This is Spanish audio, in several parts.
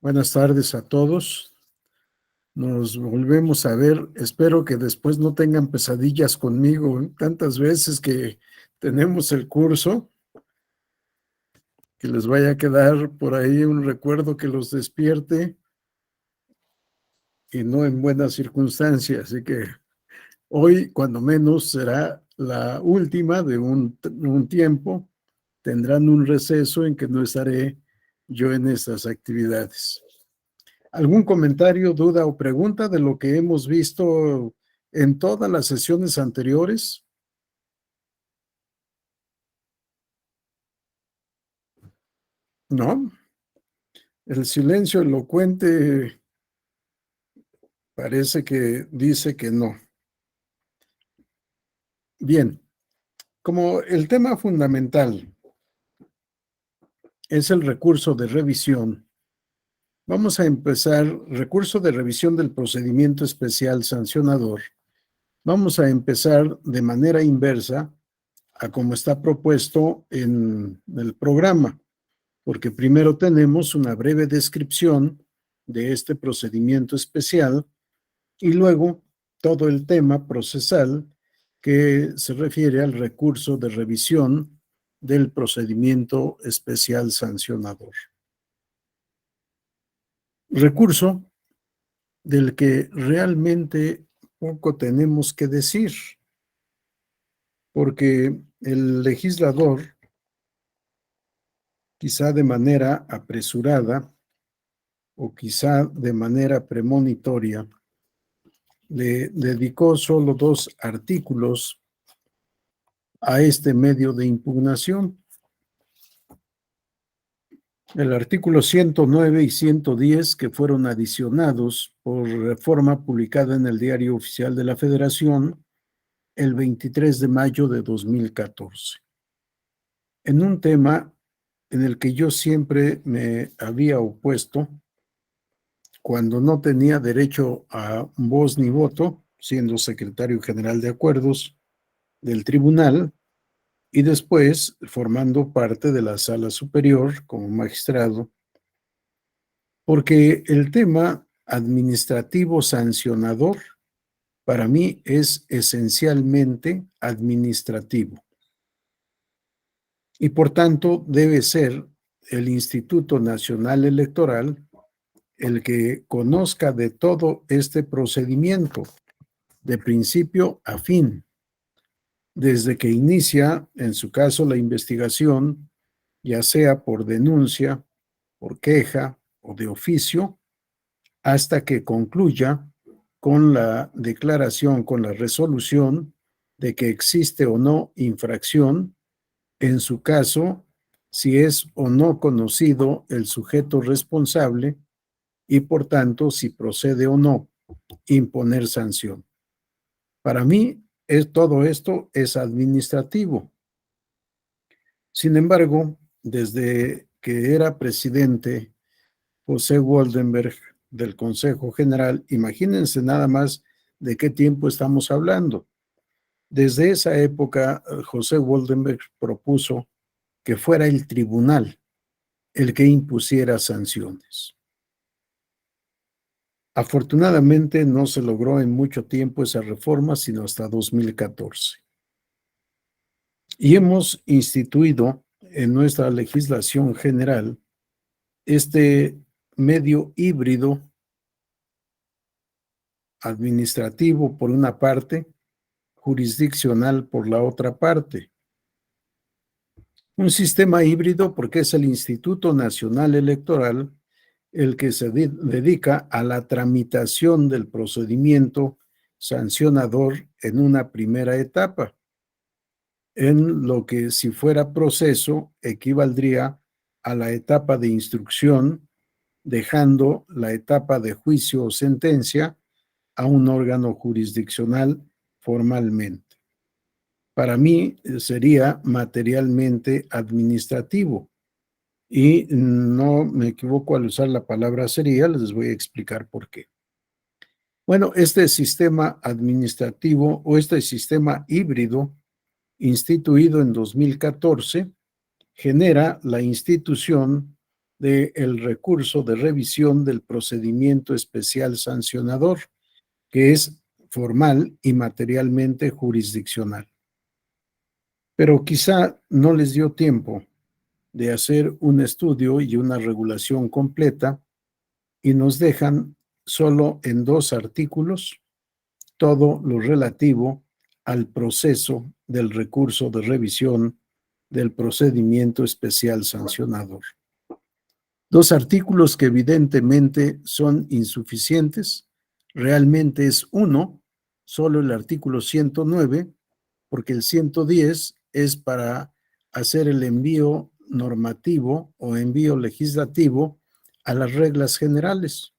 Buenas tardes a todos. Nos volvemos a ver. Espero que después no tengan pesadillas conmigo. Tantas veces que tenemos el curso, que les vaya a quedar por ahí un recuerdo que los despierte y no en buenas circunstancias. Así que hoy, cuando menos, será la última de un tiempo. Tendrán un receso en que no estaré yo en estas actividades. ¿Algún comentario, duda o pregunta de lo que hemos visto en todas las sesiones anteriores? ¿No? El silencio elocuente parece que dice que no. Bien, como el tema fundamental es el recurso de revisión, vamos a empezar, recurso de revisión del procedimiento especial sancionador. Vamos a empezar de manera inversa a como está propuesto en el programa, porque primero tenemos una breve descripción de este procedimiento especial y luego todo el tema procesal que se refiere al recurso de revisión del procedimiento especial sancionador. Recurso del que realmente poco tenemos que decir, porque el legislador, quizá de manera apresurada o quizá de manera premonitoria, le dedicó solo 2 artículos a este medio de impugnación. El artículo 109 y 110, que fueron adicionados por reforma publicada en el Diario Oficial de la Federación el 23 de mayo de 2014. En un tema en el que yo siempre me había opuesto, cuando no tenía derecho a voz ni voto, siendo secretario general de acuerdos del tribunal, y después formando parte de la sala superior como magistrado, porque el tema administrativo sancionador para mí es esencialmente administrativo y por tanto debe ser el Instituto Nacional Electoral el que conozca de todo este procedimiento de principio a fin, desde que inicia, en su caso, la investigación, ya sea por denuncia, por queja o de oficio, hasta que concluya con la declaración, con la resolución de que existe o no infracción, en su caso, si es o no conocido el sujeto responsable y, por tanto, si procede o no imponer sanción. Para mí, todo esto es administrativo. Sin embargo, desde que era presidente José Woldenberg del Consejo General, imagínense nada más de qué tiempo estamos hablando. Desde esa época, José Woldenberg propuso que fuera el tribunal el que impusiera sanciones. Afortunadamente no se logró en mucho tiempo esa reforma, sino hasta 2014. Y hemos instituido en nuestra legislación general este medio híbrido administrativo por una parte, jurisdiccional por la otra parte. Un sistema híbrido porque es el Instituto Nacional Electoral el que se dedica a la tramitación del procedimiento sancionador en una primera etapa, en lo que si fuera proceso equivaldría a la etapa de instrucción, dejando la etapa de juicio o sentencia a un órgano jurisdiccional formalmente. Para mí sería materialmente administrativo y no me equivoco al usar la palabra sería, les voy a explicar por qué. Bueno, este sistema administrativo o este sistema híbrido instituido en 2014 genera la institución del recurso de revisión del procedimiento especial sancionador, que es formal y materialmente jurisdiccional. Pero quizá no les dio tiempo de hacer un estudio y una regulación completa y nos dejan solo en 2 artículos todo lo relativo al proceso del recurso de revisión del procedimiento especial sancionador. 2 artículos que evidentemente son insuficientes. Realmente es uno, solo el artículo 109, porque el 110 es para hacer el envío normativo o envío legislativo a las reglas generales.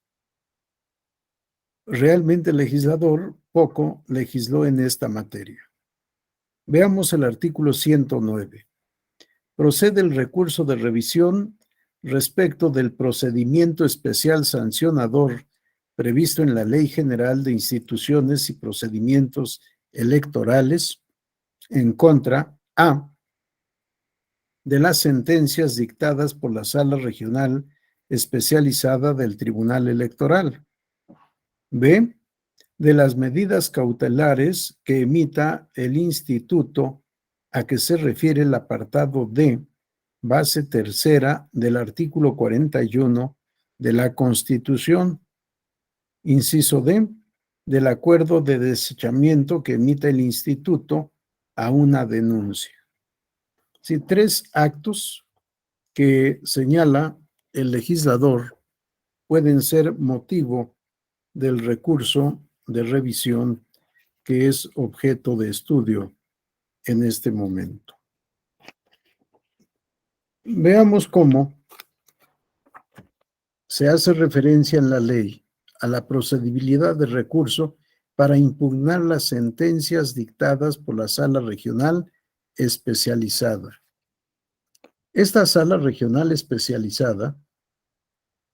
Realmente el legislador poco legisló en esta materia. Veamos el artículo 109. Procede el recurso de revisión respecto del procedimiento especial sancionador previsto en la Ley General de Instituciones y Procedimientos Electorales en contra A. de las sentencias dictadas por la Sala Regional Especializada del Tribunal Electoral. B. de las medidas cautelares que emita el instituto a que se refiere el apartado D, base tercera del artículo 41 de la Constitución. Inciso D, del acuerdo de desechamiento que emita el instituto a una denuncia. Sí, 3 actos que señala el legislador pueden ser motivo del recurso de revisión que es objeto de estudio en este momento. Veamos cómo se hace referencia en la ley a la procedibilidad de recurso para impugnar las sentencias dictadas por la Sala Regional Especializada. Esta Sala Regional Especializada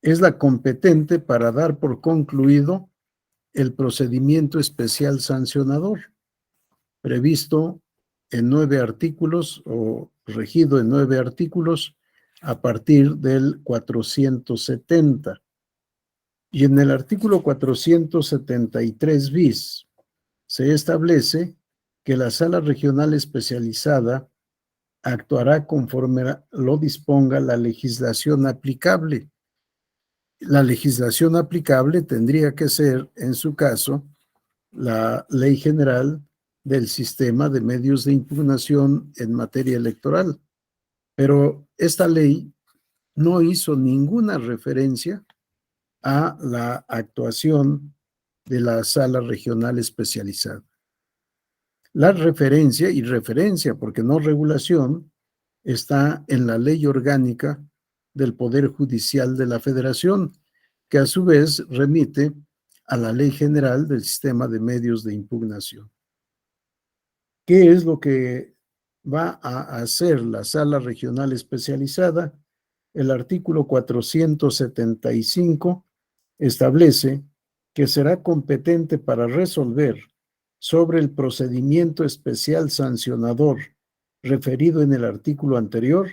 es la competente para dar por concluido el procedimiento especial sancionador, previsto en 9 artículos o regido en 9 artículos a partir del 470. Y en el artículo 473 bis se establece que la Sala Regional Especializada actuará conforme lo disponga la legislación aplicable. La legislación aplicable tendría que ser, en su caso, la Ley General del Sistema de Medios de Impugnación en materia electoral. Pero esta ley no hizo ninguna referencia a la actuación de la Sala Regional Especializada. La referencia, y referencia porque no regulación, está en la Ley Orgánica del Poder Judicial de la Federación, que a su vez remite a la Ley General del Sistema de Medios de Impugnación. ¿Qué es lo que va a hacer la Sala Regional Especializada? El artículo 475 establece que será competente para resolver sobre el procedimiento especial sancionador referido en el artículo anterior,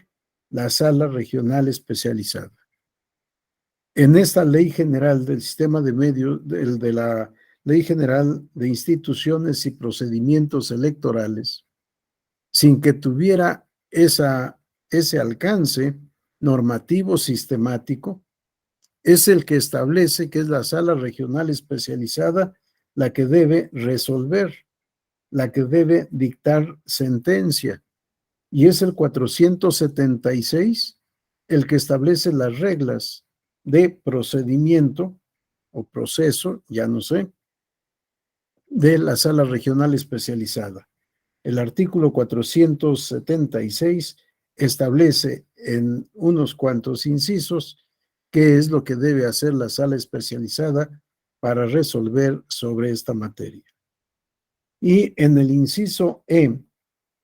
la Sala Regional Especializada. En esta Ley General del Sistema de Medios, de la Ley General de Instituciones y Procedimientos Electorales, sin que tuviera ese alcance normativo sistemático, es el que establece que es la Sala Regional Especializada la que debe resolver, la que debe dictar sentencia. Y es el 476 el que establece las reglas de procedimiento o proceso, ya no sé, de la Sala Regional Especializada. El artículo 476 establece en unos cuantos incisos qué es lo que debe hacer la Sala Especializada para resolver sobre esta materia. Y en el inciso E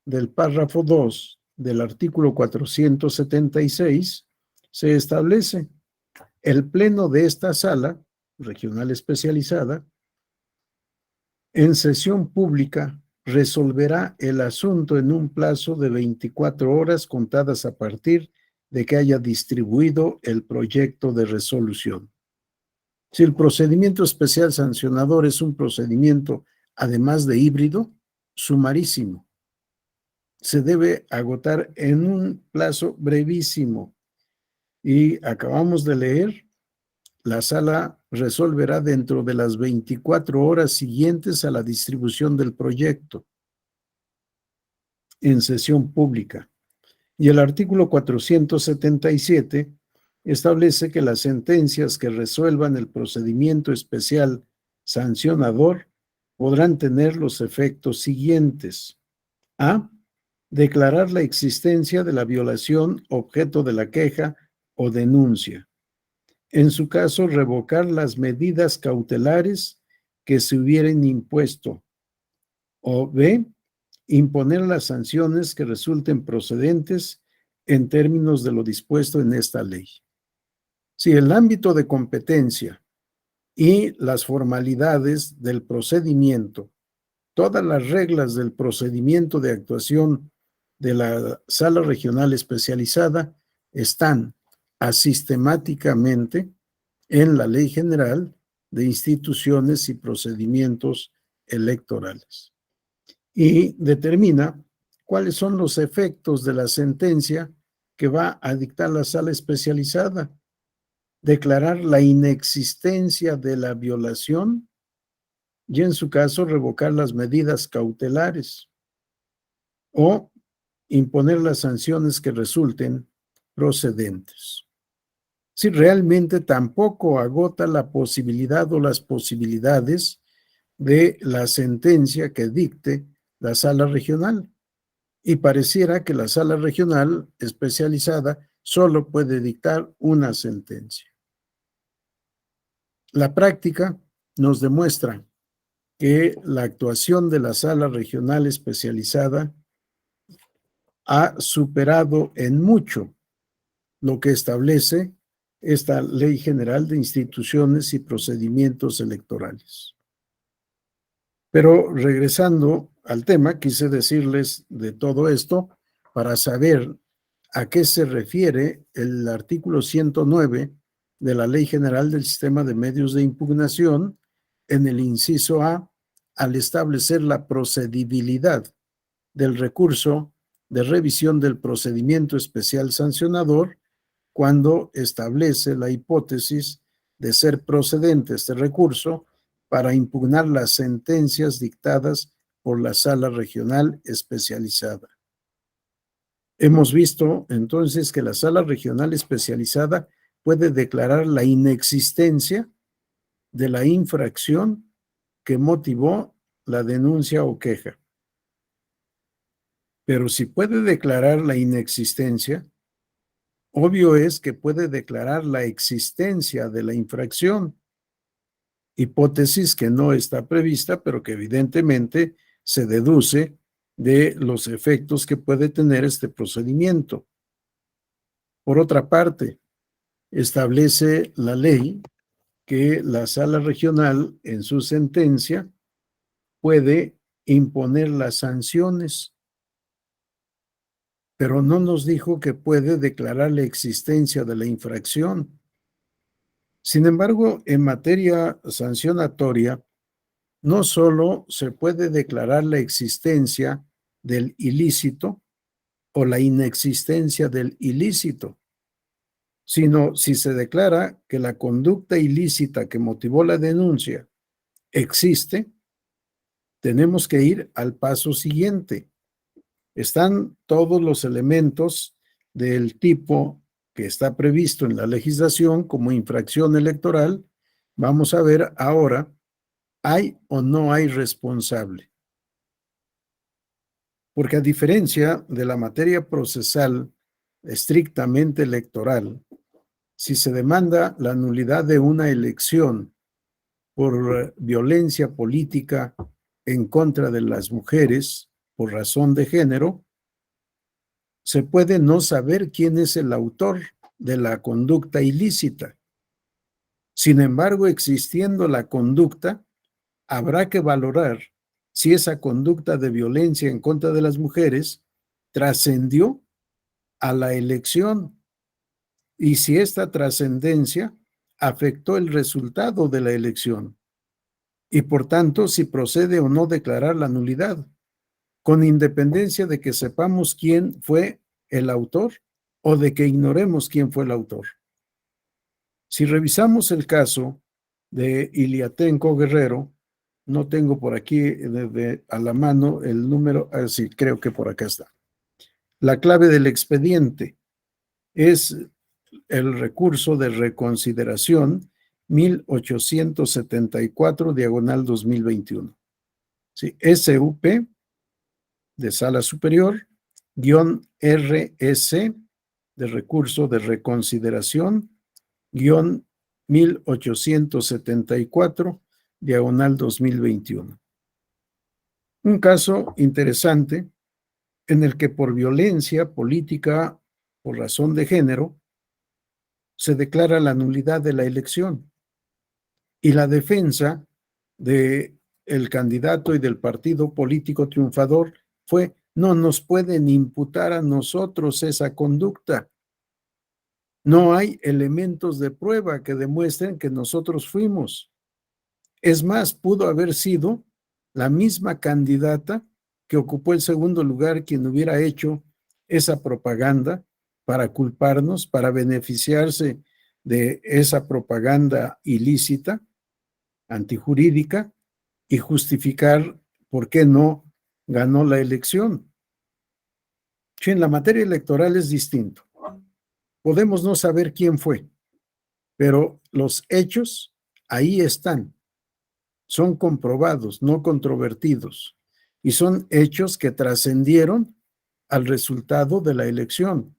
del párrafo 2 del artículo 476 se establece: el pleno de esta Sala Regional Especializada en sesión pública resolverá el asunto en un plazo de 24 horas contadas a partir de que haya distribuido el proyecto de resolución. Si el procedimiento especial sancionador es un procedimiento, además de híbrido, sumarísimo, se debe agotar en un plazo brevísimo. Y acabamos de leer, la sala resolverá dentro de las 24 horas siguientes a la distribución del proyecto en sesión pública. Y el artículo 477 establece que las sentencias que resuelvan el procedimiento especial sancionador podrán tener los efectos siguientes. A. Declarar la existencia de la violación objeto de la queja o denuncia. En su caso, revocar las medidas cautelares que se hubieran impuesto. O B. Imponer las sanciones que resulten procedentes en términos de lo dispuesto en esta ley. Si el ámbito de competencia y las formalidades del procedimiento, todas las reglas del procedimiento de actuación de la Sala Regional Especializada están asistemáticamente en la Ley General de Instituciones y Procedimientos Electorales. Y determina cuáles son los efectos de la sentencia que va a dictar la Sala Especializada. Declarar la inexistencia de la violación y, en su caso, revocar las medidas cautelares o imponer las sanciones que resulten procedentes. Si realmente tampoco agota la posibilidad o las posibilidades de la sentencia que dicte la Sala Regional, y pareciera que la Sala Regional Especializada solo puede dictar una sentencia. La práctica nos demuestra que la actuación de la Sala Regional Especializada ha superado en mucho lo que establece esta Ley General de Instituciones y Procedimientos Electorales. Pero regresando al tema, quise decirles de todo esto para saber a qué se refiere el artículo 109 de la Ley General del Sistema de Medios de Impugnación en el inciso A, al establecer la procedibilidad del recurso de revisión del procedimiento especial sancionador cuando establece la hipótesis de ser procedente este recurso para impugnar las sentencias dictadas por la Sala Regional Especializada. Hemos visto entonces que la Sala Regional Especializada puede declarar la inexistencia de la infracción que motivó la denuncia o queja. Pero si puede declarar la inexistencia, obvio es que puede declarar la existencia de la infracción, hipótesis que no está prevista, pero que evidentemente se deduce de los efectos que puede tener este procedimiento. Por otra parte, establece la ley que la Sala Regional en su sentencia puede imponer las sanciones, pero no nos dijo que puede declarar la existencia de la infracción. Sin embargo, en materia sancionatoria, no solo se puede declarar la existencia del ilícito o la inexistencia del ilícito, sino si se declara que la conducta ilícita que motivó la denuncia existe, tenemos que ir al paso siguiente. Están todos los elementos del tipo que está previsto en la legislación como infracción electoral. Vamos a ver ahora, ¿hay o no hay responsable? Porque a diferencia de la materia procesal estrictamente electoral, si se demanda la nulidad de una elección por violencia política en contra de las mujeres por razón de género, se puede no saber quién es el autor de la conducta ilícita. Sin embargo, existiendo la conducta, habrá que valorar si esa conducta de violencia en contra de las mujeres trascendió a la elección y si esta trascendencia afectó el resultado de la elección y por tanto si procede o no declarar la nulidad, con independencia de que sepamos quién fue el autor o de que ignoremos quién fue el autor. Si revisamos el caso de Iliatenco Guerrero, no tengo por aquí a la mano el número, sí, creo que por acá está. La clave del expediente es el recurso de reconsideración 1874/2021. ¿Sí? SUP de Sala Superior, RS de recurso de reconsideración, 1874/2021. Un caso interesante en el que por violencia política, por razón de género, se declara la nulidad de la elección y la defensa del candidato y del partido político triunfador fue: no nos pueden imputar a nosotros esa conducta. No hay elementos de prueba que demuestren que nosotros fuimos. Es más, pudo haber sido la misma candidata que ocupó el segundo lugar quien hubiera hecho esa propaganda para culparnos, para beneficiarse de esa propaganda ilícita, antijurídica, y justificar por qué no ganó la elección. Sí, en la materia electoral es distinto. Podemos no saber quién fue, pero los hechos ahí están. Son comprobados, no controvertidos, y son hechos que trascendieron al resultado de la elección.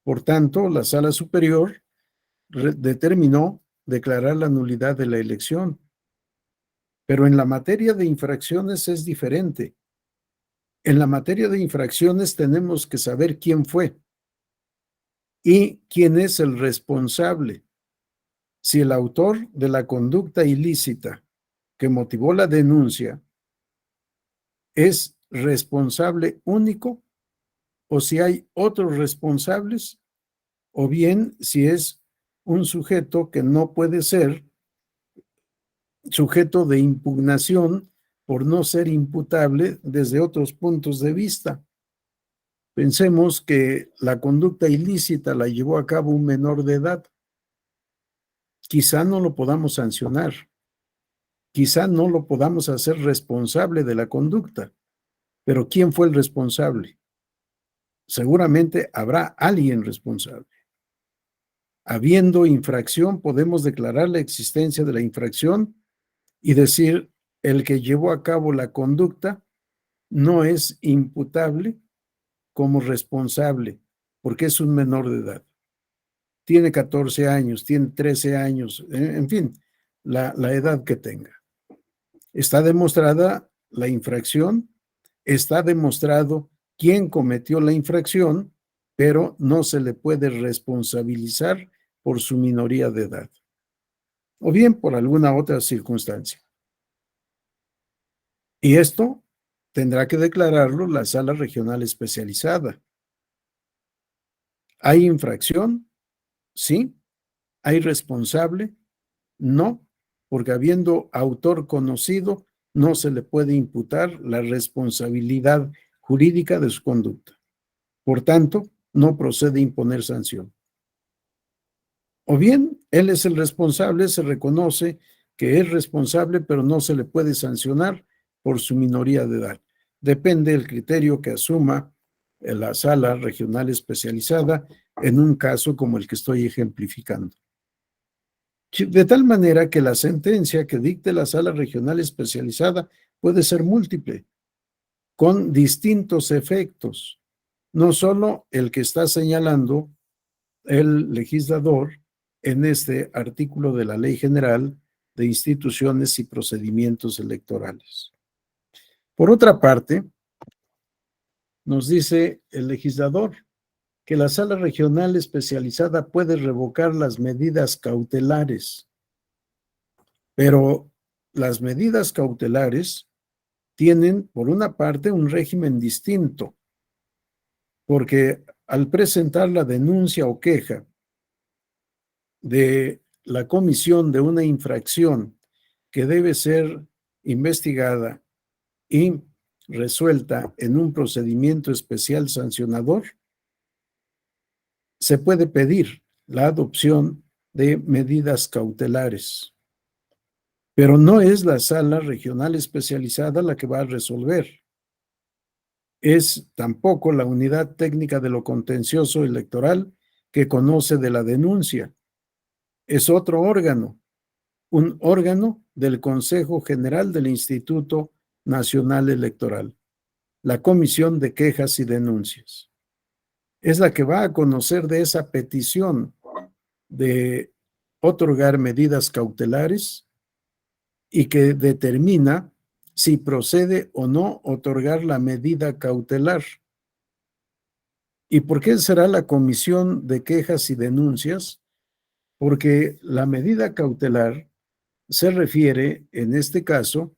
Por tanto, la Sala Superior determinó declarar la nulidad de la elección. Pero en la materia de infracciones es diferente. En la materia de infracciones tenemos que saber quién fue y quién es el responsable. Si el autor de la conducta ilícita que motivó la denuncia es responsable único, o si hay otros responsables, o bien si es un sujeto que no puede ser sujeto de impugnación por no ser imputable desde otros puntos de vista. Pensemos que la conducta ilícita la llevó a cabo un menor de edad. Quizá no lo podamos sancionar, quizá no lo podamos hacer responsable de la conducta, pero ¿quién fue el responsable? Seguramente habrá alguien responsable. Habiendo infracción, podemos declarar la existencia de la infracción y decir: el que llevó a cabo la conducta no es imputable como responsable, porque es un menor de edad. Tiene 14 años, tiene 13 años, en fin, la edad que tenga. Está demostrada la infracción, está demostrado quién cometió la infracción, pero no se le puede responsabilizar por su minoría de edad, o bien por alguna otra circunstancia. Y esto tendrá que declararlo la Sala Regional Especializada. ¿Hay infracción? Sí. ¿Hay responsable? No, porque habiendo autor conocido, no se le puede imputar la responsabilidad jurídica de su conducta. Por tanto, no procede imponer sanción. O bien, él es el responsable, se reconoce que es responsable, pero no se le puede sancionar por su minoría de edad. Depende del criterio que asuma la Sala Regional Especializada en un caso como el que estoy ejemplificando. De tal manera que la sentencia que dicte la Sala Regional Especializada puede ser múltiple, con distintos efectos, no solo el que está señalando el legislador en este artículo de la Ley General de Instituciones y Procedimientos Electorales. Por otra parte, nos dice el legislador que la Sala Regional Especializada puede revocar las medidas cautelares, pero las medidas cautelares tienen, por una parte, un régimen distinto, porque al presentar la denuncia o queja de la comisión de una infracción que debe ser investigada y resuelta en un procedimiento especial sancionador, se puede pedir la adopción de medidas cautelares, pero no es la sala regional especializada la que va a resolver. Es tampoco la unidad técnica de lo contencioso electoral que conoce de la denuncia. Es otro órgano, un órgano del Consejo General del Instituto Nacional Electoral, la Comisión de Quejas y Denuncias. Es la que va a conocer de esa petición de otorgar medidas cautelares y que determina si procede o no otorgar la medida cautelar. ¿Y por qué será la Comisión de Quejas y Denuncias? Porque la medida cautelar se refiere, en este caso,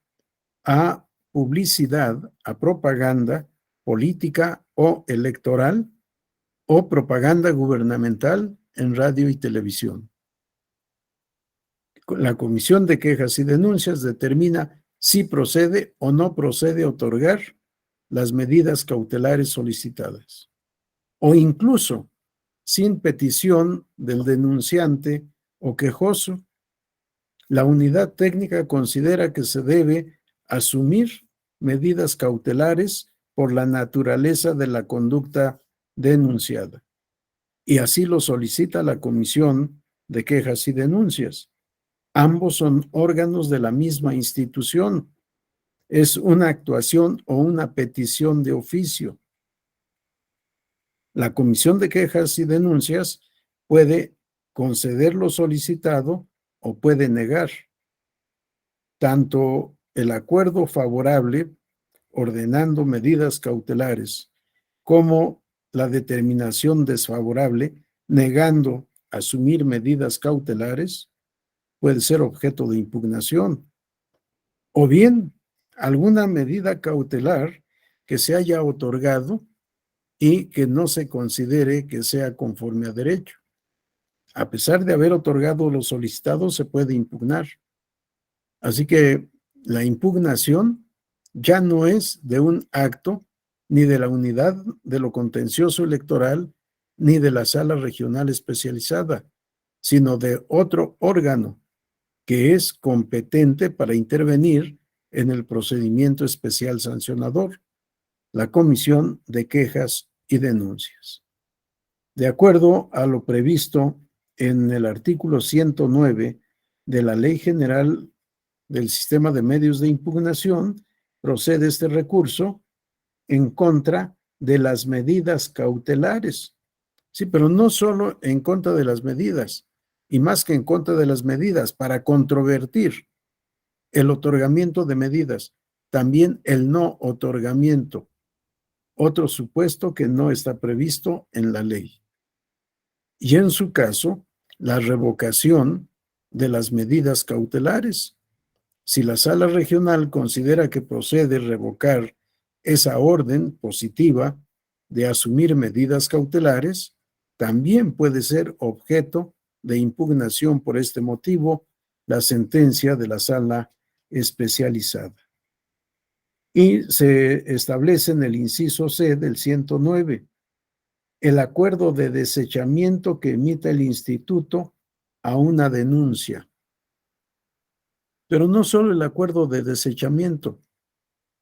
a publicidad, a propaganda política o electoral o propaganda gubernamental en radio y televisión. La Comisión de Quejas y Denuncias determina si procede o no procede otorgar las medidas cautelares solicitadas, o incluso sin petición del denunciante o quejoso. La unidad técnica considera que se debe asumir medidas cautelares por la naturaleza de la conducta denunciada. Y así lo solicita la Comisión de Quejas y Denuncias. Ambos son órganos de la misma institución. Es una actuación o una petición de oficio. La Comisión de Quejas y Denuncias puede conceder lo solicitado o puede negar. Tanto el acuerdo favorable, ordenando medidas cautelares, como la determinación desfavorable, negando asumir medidas cautelares, puede ser objeto de impugnación. O bien, alguna medida cautelar que se haya otorgado y que no se considere que sea conforme a derecho. A pesar de haber otorgado lo solicitado, se puede impugnar. Así que la impugnación ya no es de un acto ni de la unidad de lo contencioso electoral ni de la sala regional especializada, sino de otro órgano que es competente para intervenir en el procedimiento especial sancionador, la Comisión de Quejas y Denuncias. De acuerdo a lo previsto en el artículo 109 de la Ley General del Sistema de Medios de Impugnación, procede este recurso en contra de las medidas cautelares. Sí, pero no solo en contra de las medidas, y más que en contra de las medidas, para controvertir el otorgamiento de medidas, también el no otorgamiento, otro supuesto que no está previsto en la ley. Y en su caso, la revocación de las medidas cautelares. Si la sala regional considera que procede revocar esa orden positiva de asumir medidas cautelares, también puede ser objeto de impugnación por este motivo la sentencia de la sala especializada. Y se establece en el inciso C del 109 el acuerdo de desechamiento que emite el instituto a una denuncia. Pero no solo el acuerdo de desechamiento,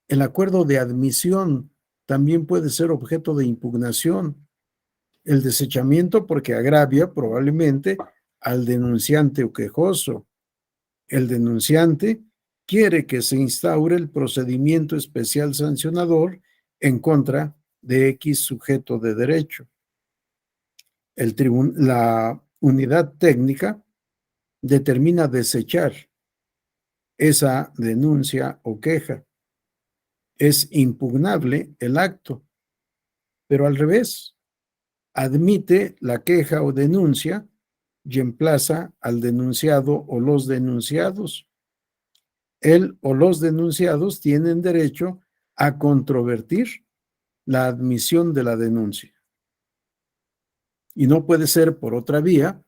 el acuerdo de admisión también puede ser objeto de impugnación. El desechamiento porque agravia probablemente al denunciante o quejoso. El denunciante quiere que se instaure el procedimiento especial sancionador en contra de X sujeto de derecho. La unidad técnica determina desechar esa denuncia o queja. Es impugnable el acto, pero al revés, admite la queja o denuncia y emplaza al denunciado o los denunciados. Él o los denunciados tienen derecho a controvertir la admisión de la denuncia. Y no puede ser por otra vía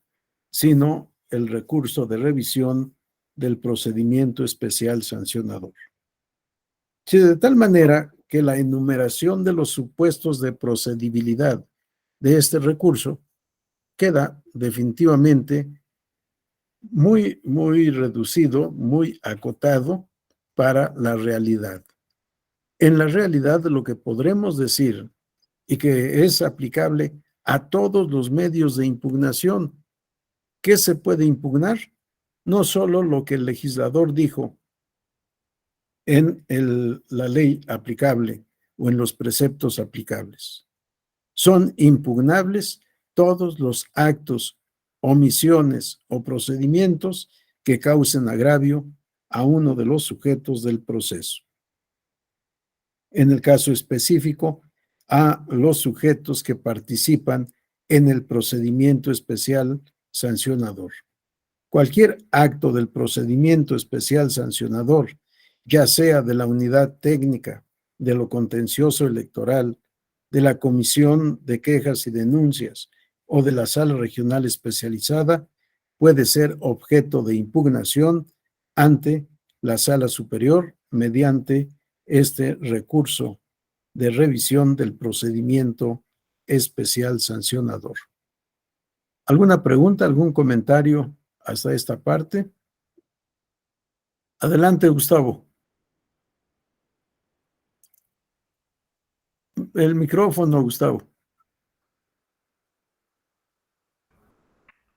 sino el recurso de revisión del procedimiento especial sancionador. Sí, de tal manera que la enumeración de los supuestos de procedibilidad de este recurso queda definitivamente muy reducido, muy acotado para la realidad. En la realidad, lo que podremos decir y que es aplicable a todos los medios de impugnación, ¿qué se puede impugnar? No solo lo que el legislador dijo en la ley aplicable o en los preceptos aplicables. Son impugnables todos los actos, omisiones o procedimientos que causen agravio a uno de los sujetos del proceso. En el caso específico, a los sujetos que participan en el procedimiento especial sancionador. Cualquier acto del procedimiento especial sancionador, ya sea de la unidad técnica, de lo contencioso electoral, de la Comisión de Quejas y Denuncias o de la Sala Regional Especializada, puede ser objeto de impugnación ante la Sala Superior mediante este recurso de revisión del procedimiento especial sancionador. ¿Alguna pregunta, algún comentario hasta esta parte? Adelante, Gustavo. El micrófono, Gustavo.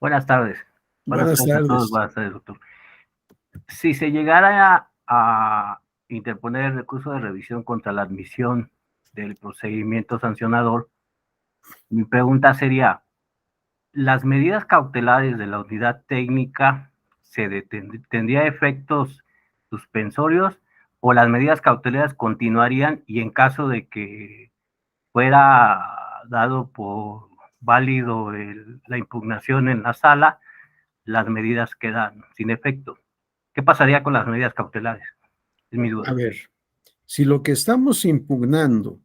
Buenas tardes. Buenas Buenas tardes a todos. tardes. Buenas tardes, doctor. Si se llegara a interponer el recurso de revisión contra la admisión del procedimiento sancionador, mi pregunta sería, ¿las medidas cautelares de la unidad técnica tendría efectos suspensorios o las medidas cautelares continuarían y en caso de que fuera dado por válido la impugnación en la sala, las medidas quedan sin efecto? ¿Qué pasaría con las medidas cautelares? Es mi duda. A ver, si lo que estamos impugnando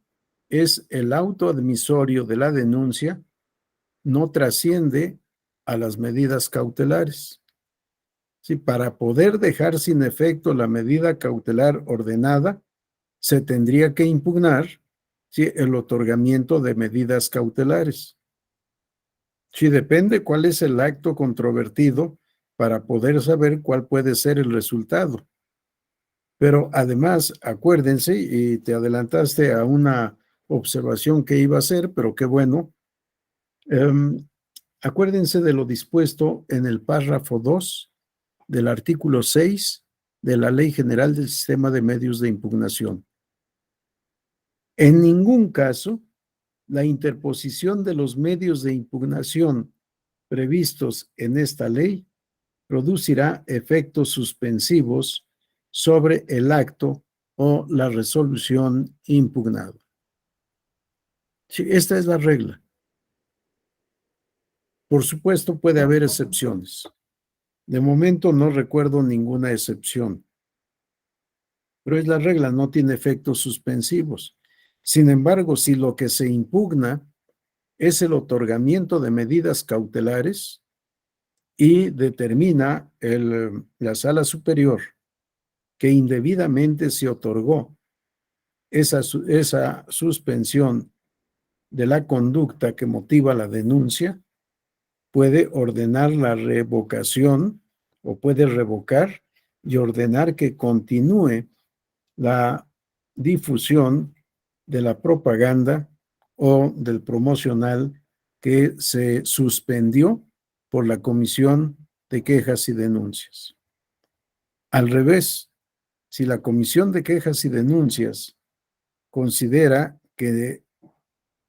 es el auto admisorio de la denuncia, no trasciende a las medidas cautelares. Sí, para poder dejar sin efecto la medida cautelar ordenada, se tendría que impugnar, sí, el otorgamiento de medidas cautelares. Sí, depende cuál es el acto controvertido para poder saber cuál puede ser el resultado. Pero además, acuérdense, y te adelantaste a una observación que iba a hacer, pero qué bueno, acuérdense de lo dispuesto en el párrafo 2 del artículo 6 de la Ley General del Sistema de Medios de Impugnación. En ningún caso, la interposición de los medios de impugnación previstos en esta ley producirá efectos suspensivos sobre el acto o la resolución impugnada. Sí, esta es la regla. Por supuesto, puede haber excepciones. De momento no recuerdo ninguna excepción, pero es la regla, no tiene efectos suspensivos. Sin embargo, si lo que se impugna es el otorgamiento de medidas cautelares y determina la sala superior que indebidamente se otorgó esa suspensión de la conducta que motiva la denuncia, puede ordenar la revocación o puede revocar y ordenar que continúe la difusión de la propaganda o del promocional que se suspendió por la Comisión de Quejas y Denuncias. Al revés, si la Comisión de Quejas y Denuncias considera que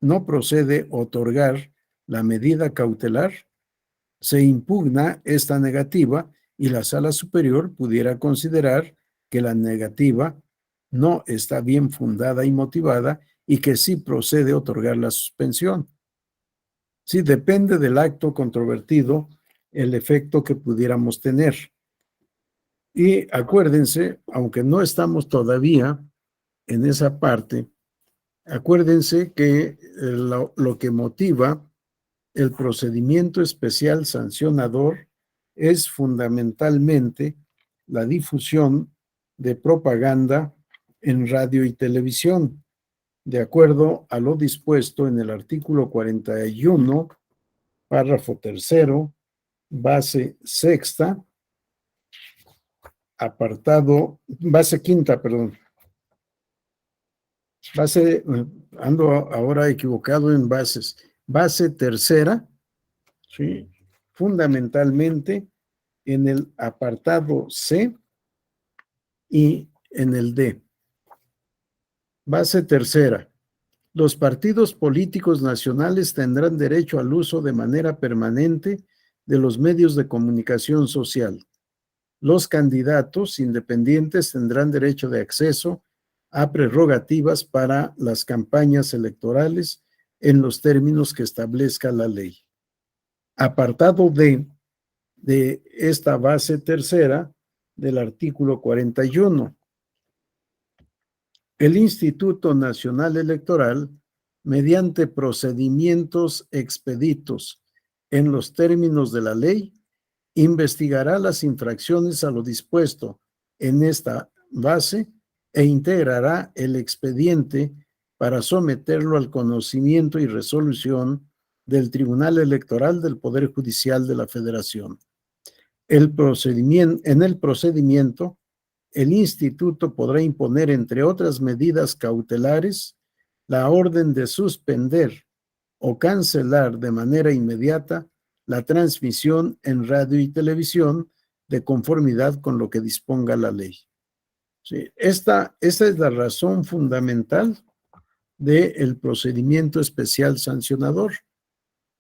no procede otorgar la medida cautelar, se impugna esta negativa y la Sala Superior pudiera considerar que la negativa no está bien fundada y motivada y que sí procede otorgar la suspensión. Sí, depende del acto controvertido el efecto que pudiéramos tener. Y acuérdense, aunque no estamos todavía en esa parte, acuérdense que lo que motiva el procedimiento especial sancionador es fundamentalmente la difusión de propaganda en radio y televisión, de acuerdo a lo dispuesto en el artículo 41, párrafo tercero, base sexta, base quinta, perdón. Ando ahora equivocado en bases. Base tercera, ¿sí? Fundamentalmente en el apartado C y en el D. Base tercera. Los partidos políticos nacionales tendrán derecho al uso de manera permanente de los medios de comunicación social. Los candidatos independientes tendrán derecho de acceso a prerrogativas para las campañas electorales en los términos que establezca la ley. Apartado D de esta base tercera del artículo 41. El Instituto Nacional Electoral, mediante procedimientos expeditos en los términos de la ley, investigará las infracciones a lo dispuesto en esta base e integrará el expediente para someterlo al conocimiento y resolución del Tribunal Electoral del Poder Judicial de la Federación. En el procedimiento, el instituto podrá imponer, entre otras medidas cautelares, la orden de suspender o cancelar de manera inmediata la transmisión en radio y televisión de conformidad con lo que disponga la ley. Sí, esta es la razón fundamental del procedimiento especial sancionador.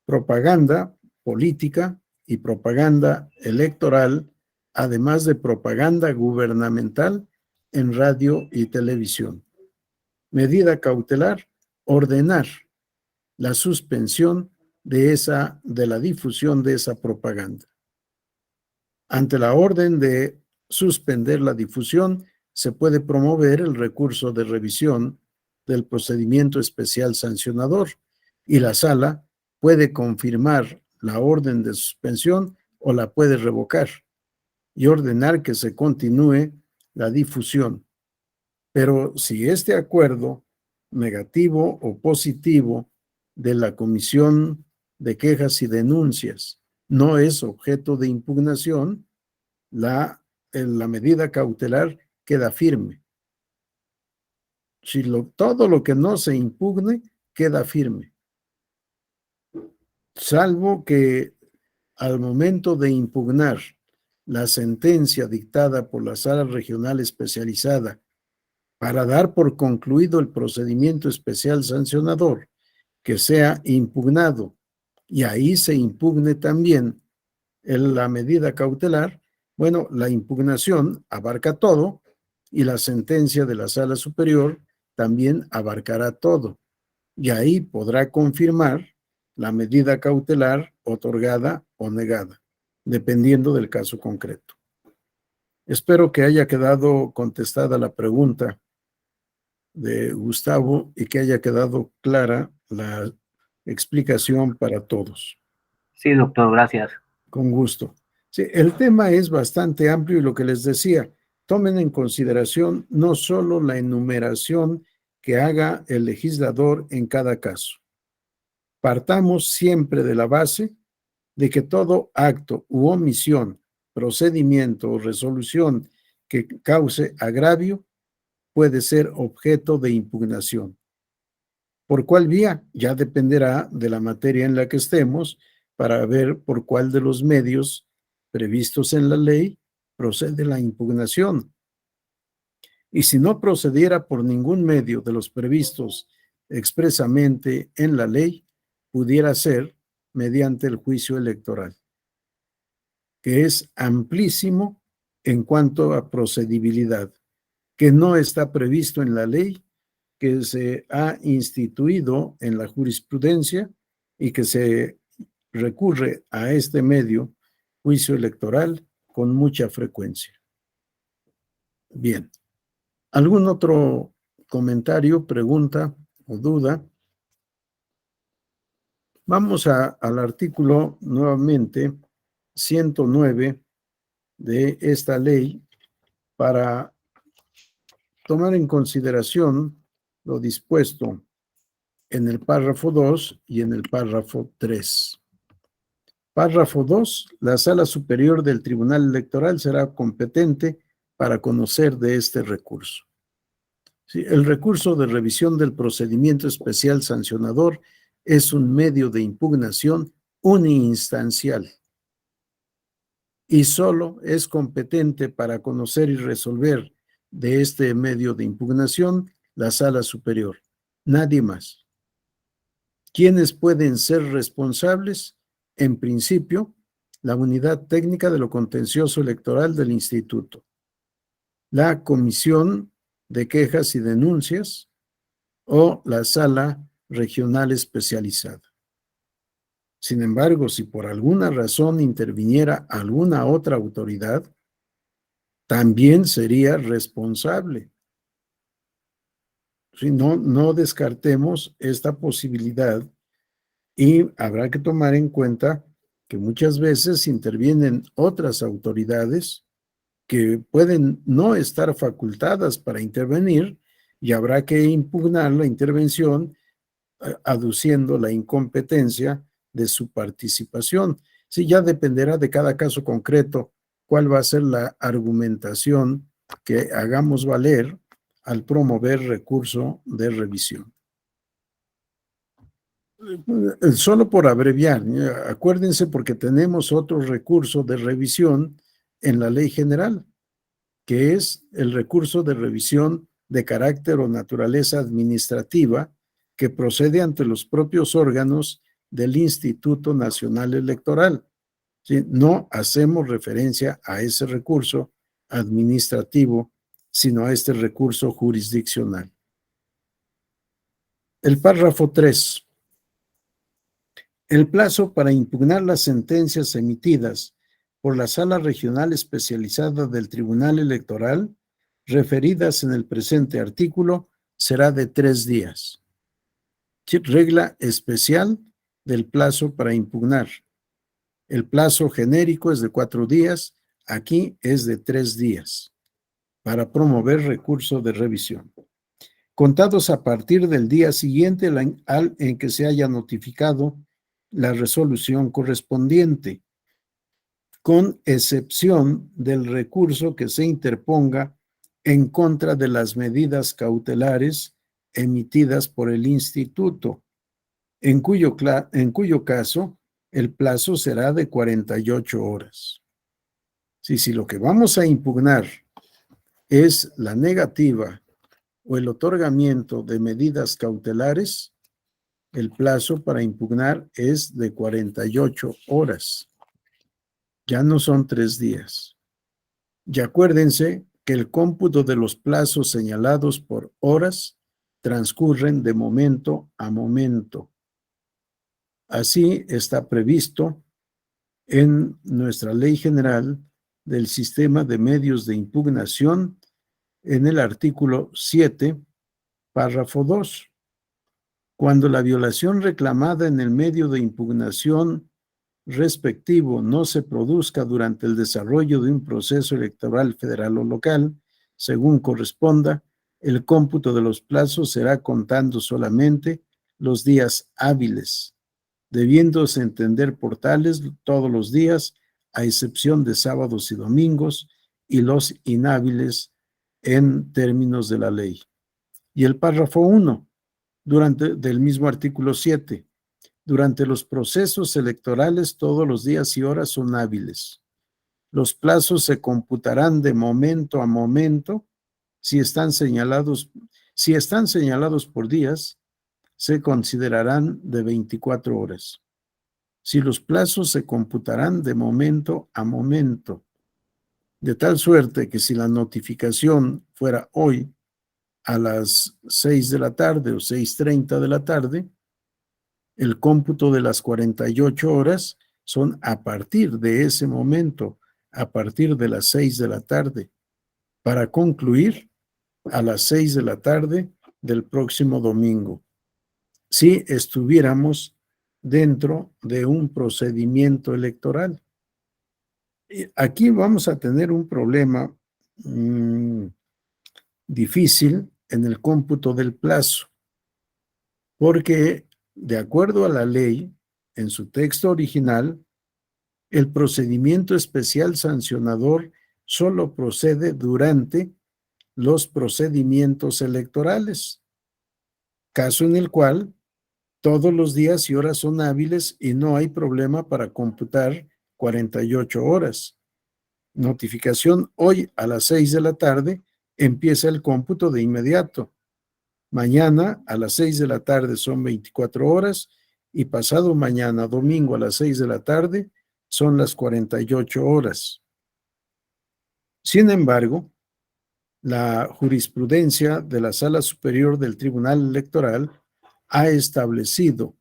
Propaganda política y propaganda electoral, además de propaganda gubernamental en radio y televisión. Medida cautelar, ordenar la suspensión de la difusión de esa propaganda. Ante la orden de suspender la difusión, se puede promover el recurso de revisión del procedimiento especial sancionador y la sala puede confirmar la orden de suspensión o la puede revocar y ordenar que se continúe la difusión. Pero si este acuerdo negativo o positivo de la Comisión de Quejas y Denuncias no es objeto de impugnación, la medida cautelar queda firme. Todo lo que no se impugne queda firme, salvo que al momento de impugnar la sentencia dictada por la Sala Regional Especializada para dar por concluido el procedimiento especial sancionador, que sea impugnado, y ahí se impugne también la medida cautelar, bueno, la impugnación abarca todo y la sentencia de la Sala Superior también abarcará todo, y ahí podrá confirmar la medida cautelar otorgada o negada, dependiendo del caso concreto. Espero que haya quedado contestada la pregunta de Gustavo y que haya quedado clara la explicación para todos. Sí, doctor, gracias. Con gusto. Sí, el tema es bastante amplio y lo que les decía, tomen en consideración no solo la enumeración que haga el legislador en cada caso. Partamos siempre de la base de que todo acto u omisión, procedimiento o resolución que cause agravio puede ser objeto de impugnación. ¿Por cuál vía? Ya dependerá de la materia en la que estemos para ver por cuál de los medios previstos en la ley procede la impugnación. Y si no procediera por ningún medio de los previstos expresamente en la ley, pudiera ser mediante el juicio electoral, que es amplísimo en cuanto a procedibilidad, que no está previsto en la ley, que se ha instituido en la jurisprudencia y que se recurre a este medio, juicio electoral, con mucha frecuencia. Bien. ¿Algún otro comentario, pregunta o duda? Vamos al artículo nuevamente 109 de esta ley para tomar en consideración lo dispuesto en el párrafo 2 y en el párrafo 3. Párrafo 2. La Sala Superior del Tribunal Electoral será competente para conocer de este recurso. Sí, el recurso de revisión del procedimiento especial sancionador es un medio de impugnación uninstancial y solo es competente para conocer y resolver de este medio de impugnación la Sala Superior, nadie más. ¿Quiénes pueden ser responsables? En principio, la Unidad Técnica de lo Contencioso Electoral del Instituto, la Comisión de Quejas y Denuncias o la Sala Regional Especializada. Sin embargo, si por alguna razón interviniera alguna otra autoridad, también sería responsable. Si no descartemos esta posibilidad y habrá que tomar en cuenta que muchas veces intervienen otras autoridades que pueden no estar facultadas para intervenir y habrá que impugnar la intervención aduciendo la incompetencia de su participación. Sí, ya dependerá de cada caso concreto cuál va a ser la argumentación que hagamos valer al promover recurso de revisión. Solo por abreviar, acuérdense porque tenemos otro recurso de revisión en la ley general, que es el recurso de revisión de carácter o naturaleza administrativa que procede ante los propios órganos del Instituto Nacional Electoral. ¿Sí? No hacemos referencia a ese recurso administrativo, sino a este recurso jurisdiccional. El párrafo 3. El plazo para impugnar las sentencias emitidas por la Sala Regional Especializada del Tribunal Electoral, referidas en el presente artículo, será de 3 días. Regla especial del plazo para impugnar. El plazo genérico es de 4 días, aquí es de 3 días, para promover recurso de revisión. Contados a partir del día siguiente en que se haya notificado la resolución correspondiente, con excepción del recurso que se interponga en contra de las medidas cautelares emitidas por el instituto, en cuyo caso el plazo será de 48 horas. Si lo que vamos a impugnar es la negativa o el otorgamiento de medidas cautelares, el plazo para impugnar es de 48 horas. Ya no son 3 días. Y acuérdense que el cómputo de los plazos señalados por horas transcurren de momento a momento. Así está previsto en nuestra Ley General del Sistema de Medios de Impugnación en el artículo 7, párrafo 2. Cuando la violación reclamada en el medio de impugnación respectivo no se produzca durante el desarrollo de un proceso electoral federal o local, según corresponda, el cómputo de los plazos será contando solamente los días hábiles, debiéndose entender por tales todos los días, a excepción de sábados y domingos, y los inhábiles en términos de la ley. Y el párrafo 1, del mismo artículo 7, durante los procesos electorales todos los días y horas son hábiles. Los plazos se computarán de momento a momento. Si están señalados por días, se considerarán de 24 horas. Si los plazos se computarán de momento a momento, de tal suerte que si la notificación fuera hoy a las 6 de la tarde o 6:30 de la tarde, el cómputo de las 48 horas son a partir de ese momento, a partir de las 6 de la tarde, para concluir a las 6 de la tarde del próximo domingo. Si estuviéramos dentro de un procedimiento electoral. Aquí vamos a tener un problema difícil en el cómputo del plazo, porque de acuerdo a la ley, en su texto original, el procedimiento especial sancionador solo procede durante los procedimientos electorales, caso en el cual todos los días y horas son hábiles y no hay problema para computar 48 horas. Notificación hoy a las 6 de la tarde, empieza el cómputo de inmediato. Mañana a las 6 de la tarde son 24 horas y pasado mañana, domingo a las 6 de la tarde, son las 48 horas. Sin embargo, la jurisprudencia de la Sala Superior del Tribunal Electoral ha establecido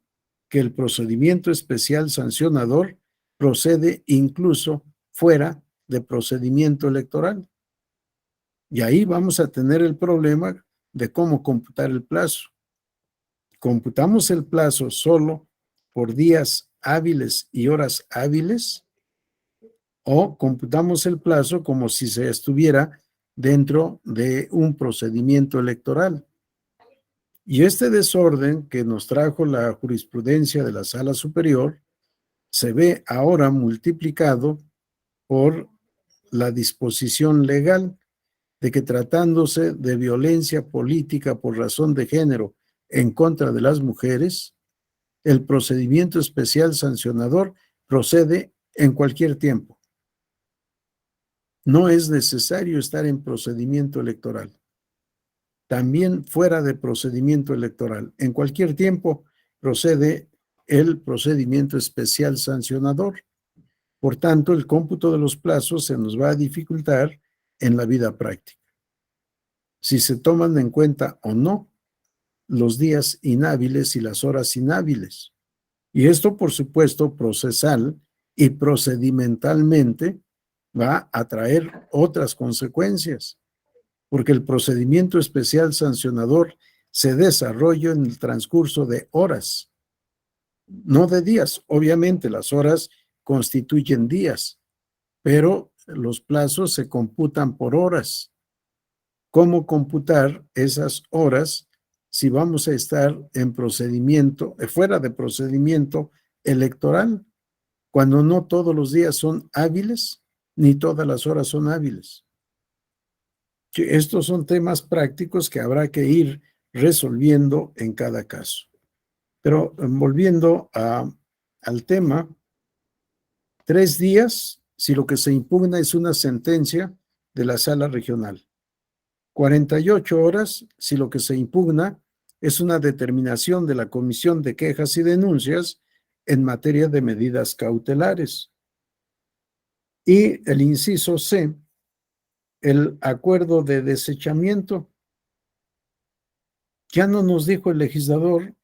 que el procedimiento especial sancionador procede incluso fuera de procedimiento electoral. Y ahí vamos a tener el problema de cómo computar el plazo. ¿Computamos el plazo solo por días hábiles y horas hábiles? ¿O computamos el plazo como si se estuviera dentro de un procedimiento electoral? Y este desorden que nos trajo la jurisprudencia de la Sala Superior se ve ahora multiplicado por la disposición legal de que tratándose de violencia política por razón de género en contra de las mujeres, el procedimiento especial sancionador procede en cualquier tiempo. No es necesario estar en procedimiento electoral. También fuera de procedimiento electoral, en cualquier tiempo procede el procedimiento especial sancionador. Por tanto, el cómputo de los plazos se nos va a dificultar en la vida práctica. Si se toman en cuenta o no los días inhábiles y las horas inhábiles. Y esto, por supuesto, procesal y procedimentalmente va a traer otras consecuencias, porque el procedimiento especial sancionador se desarrolla en el transcurso de horas, no de días. Obviamente, las horas constituyen días, pero los plazos se computan por horas. ¿Cómo computar esas horas si vamos a estar en procedimiento, fuera de procedimiento electoral, cuando no todos los días son hábiles, ni todas las horas son hábiles? Estos son temas prácticos que habrá que ir resolviendo en cada caso. Pero volviendo al tema, 3 días si lo que se impugna es una sentencia de la sala regional. 48 horas si lo que se impugna es una determinación de la Comisión de Quejas y Denuncias en materia de medidas cautelares. Y el inciso C, el acuerdo de desechamiento. Ya no nos dijo el legislador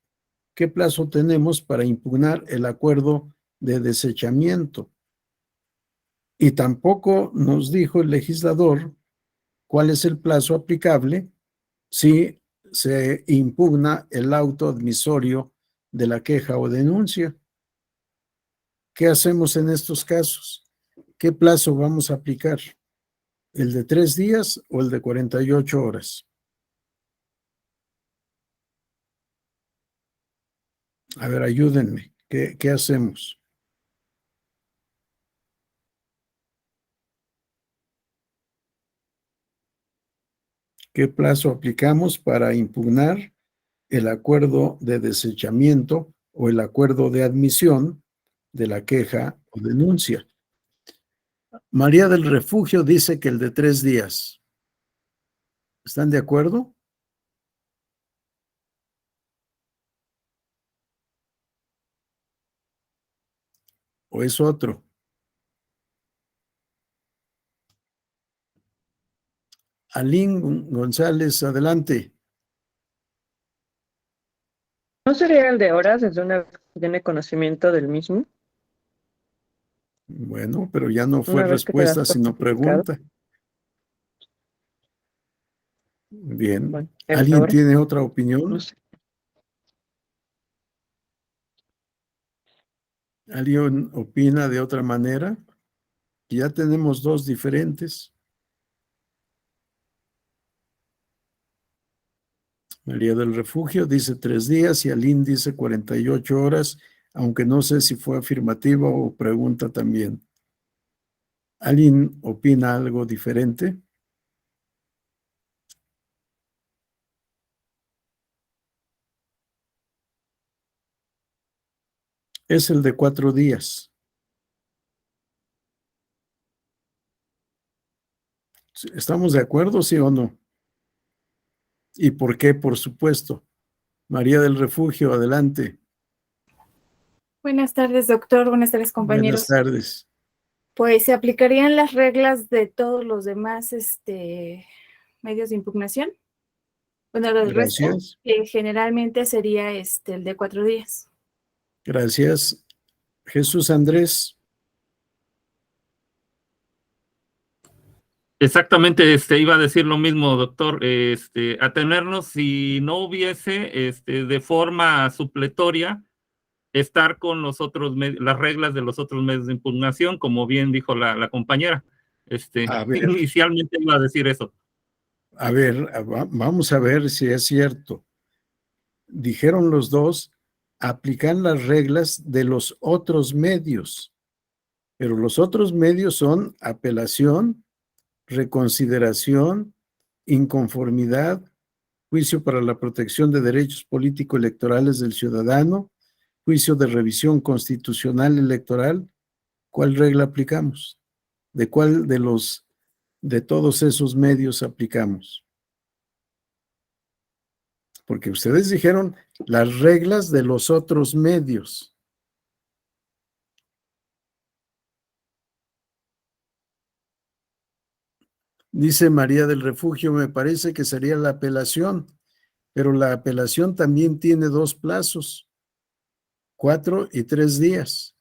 qué plazo tenemos para impugnar el acuerdo de desechamiento. Y tampoco nos dijo el legislador cuál es el plazo aplicable si se impugna el auto admisorio de la queja o denuncia. ¿Qué hacemos en estos casos? ¿Qué plazo vamos a aplicar? ¿El de 3 días o el de 48 horas? A ver, ayúdenme. ¿Qué hacemos? ¿Qué plazo aplicamos para impugnar el acuerdo de desechamiento o el acuerdo de admisión de la queja o denuncia? María del Refugio dice que el de 3 días. ¿Están de acuerdo? ¿O es otro? Alín González, adelante. ¿No sería el de horas desde una vez que tiene conocimiento del mismo? Bueno, pero ya no fue Una vez que te das respuesta, por sino notificado. pregunta. Bien. Bueno, el de ¿Alguien horas, tiene otra no opinión? sé. ¿Alguien opina de otra manera? Ya tenemos dos diferentes. María del Refugio dice 3 días y Aline dice 48 horas, aunque no sé si fue afirmativa o pregunta también. ¿Alguien opina algo diferente? Es el de 4 días. ¿Estamos de acuerdo, sí o no? ¿Y por qué? Por supuesto. María del Refugio, adelante. Buenas tardes, doctor. Buenas tardes, Buenas compañeros. tardes. Pues se aplicarían las reglas de todos los demás medios de impugnación. Bueno, del resto, Gracias. generalmente sería el de 4 días. Gracias. Jesús Andrés. Exactamente, iba a decir lo mismo, doctor, atenernos si no hubiese, de forma supletoria, estar con los otros las reglas de los otros medios de impugnación, como bien dijo la compañera. A ver. Inicialmente iba a decir eso. A ver, vamos a ver si es cierto. Dijeron los dos, aplican las reglas de los otros medios, pero los otros medios son apelación, reconsideración, inconformidad, juicio para la protección de derechos político-electorales del ciudadano, juicio de revisión constitucional electoral. ¿Cuál regla aplicamos? ¿De cuál de todos esos medios aplicamos? Porque ustedes dijeron las reglas de los otros medios. Dice María del Refugio, me parece que sería la apelación, pero la apelación también tiene 2 plazos, 4 y 3 días.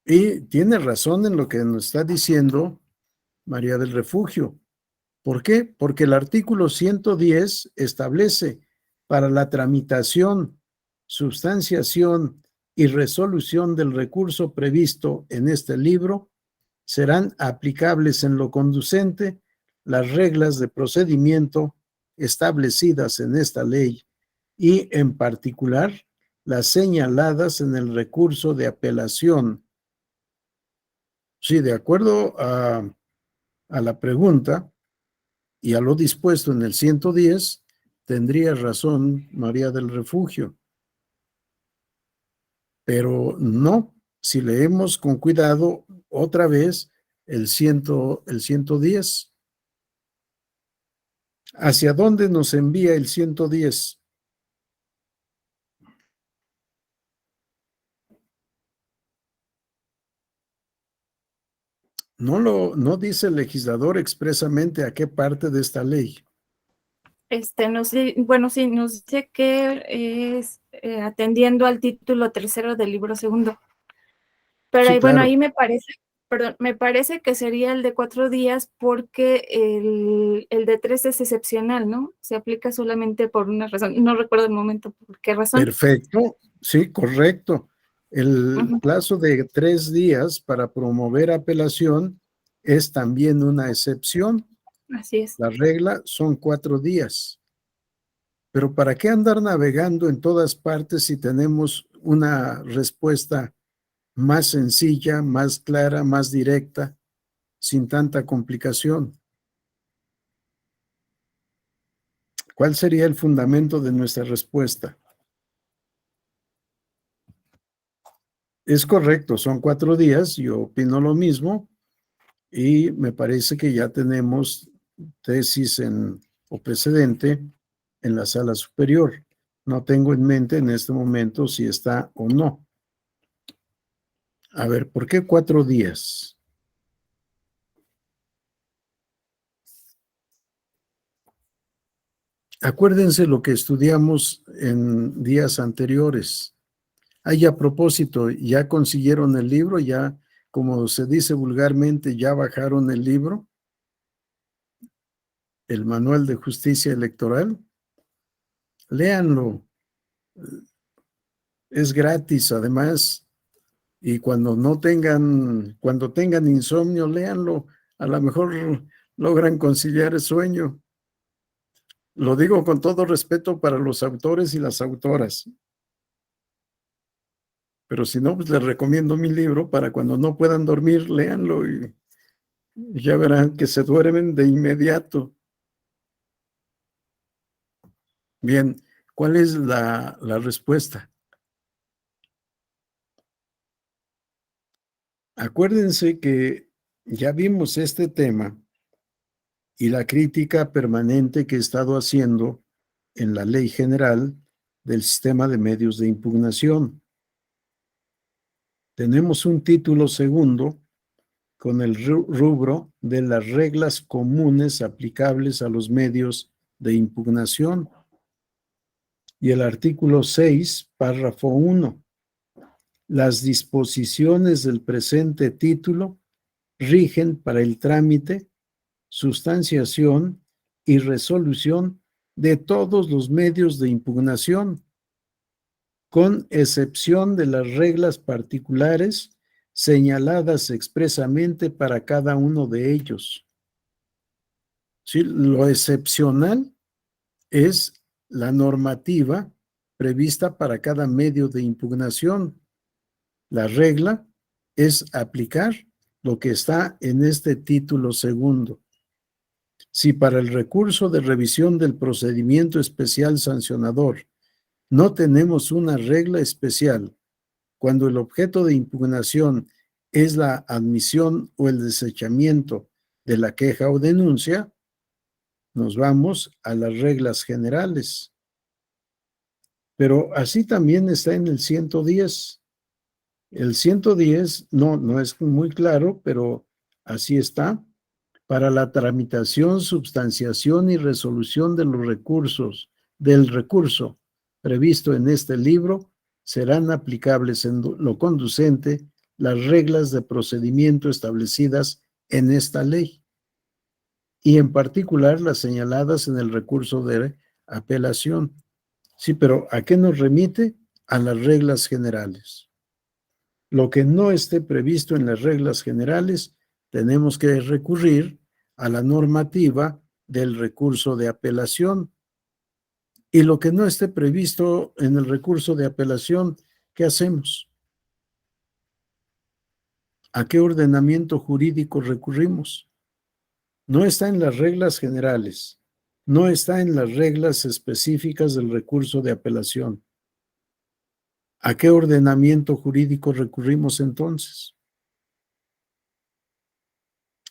Y tiene razón en lo que nos está diciendo María del Refugio. ¿Por qué? Porque el artículo 110 establece para la tramitación, substanciación y resolución del recurso previsto en este libro, serán aplicables en lo conducente las reglas de procedimiento establecidas en esta ley y, en particular, las señaladas en el recurso de apelación. Sí, de acuerdo a la pregunta y a lo dispuesto en el 110, tendría razón María del Refugio. Pero no, si leemos con cuidado otra vez el 110. ¿Hacia dónde nos envía el 110? No dice el legislador expresamente a qué parte de esta ley. Bueno, sí, nos dice que es atendiendo al título 3º del libro 2. Pero Sí, bueno, claro. ahí me parece que sería el de 4 días porque el de 3 es excepcional, ¿no? Se aplica solamente por una razón. No recuerdo el momento por qué razón. Perfecto, sí, correcto. El plazo de 3 días para promover apelación es también una excepción. Así es. La regla son 4 días. Pero ¿para qué andar navegando en todas partes si tenemos una respuesta más sencilla, más clara, más directa, sin tanta complicación? ¿Cuál sería el fundamento de nuestra respuesta? Es correcto, son 4 días, yo opino lo mismo y me parece que ya tenemos tesis o precedente en la sala superior. No tengo en mente en este momento si está o no. A ver, ¿por qué 4 días? Acuérdense lo que estudiamos en días anteriores. Ahí a propósito, ¿ya consiguieron el libro? ¿Ya, como se dice vulgarmente, ya bajaron el libro? El Manual de Justicia Electoral. Léanlo. Es gratis, además. Y cuando cuando tengan insomnio, léanlo. A lo mejor logran conciliar el sueño. Lo digo con todo respeto para los autores y las autoras. Pero si no, pues les recomiendo mi libro para cuando no puedan dormir, léanlo y ya verán que se duermen de inmediato. Bien, ¿cuál es la respuesta? Acuérdense que ya vimos este tema y la crítica permanente que he estado haciendo en la Ley General del Sistema de Medios de Impugnación. Tenemos un título segundo con el rubro de las reglas comunes aplicables a los medios de impugnación. Y el artículo 6, párrafo 1. Las disposiciones del presente título rigen para el trámite, sustanciación y resolución de todos los medios de impugnación, con excepción de las reglas particulares señaladas expresamente para cada uno de ellos. ¿Sí? Lo excepcional es la normativa prevista para cada medio de impugnación. La regla es aplicar lo que está en este título segundo. Si para el recurso de revisión del procedimiento especial sancionador no tenemos una regla especial, cuando el objeto de impugnación es la admisión o el desechamiento de la queja o denuncia, nos vamos a las reglas generales. Pero así también está en el 110. El 110 no es muy claro, pero así está. Para la tramitación, substanciación y resolución de los recursos, del recurso previsto en este libro, serán aplicables en lo conducente las reglas de procedimiento establecidas en esta ley, y en particular las señaladas en el recurso de apelación. Sí, pero ¿a qué nos remite? A las reglas generales. Lo que no esté previsto en las reglas generales, tenemos que recurrir a la normativa del recurso de apelación. Y lo que no esté previsto en el recurso de apelación, ¿qué hacemos? ¿A qué ordenamiento jurídico recurrimos? No está en las reglas generales, no está en las reglas específicas del recurso de apelación. ¿A qué ordenamiento jurídico recurrimos entonces?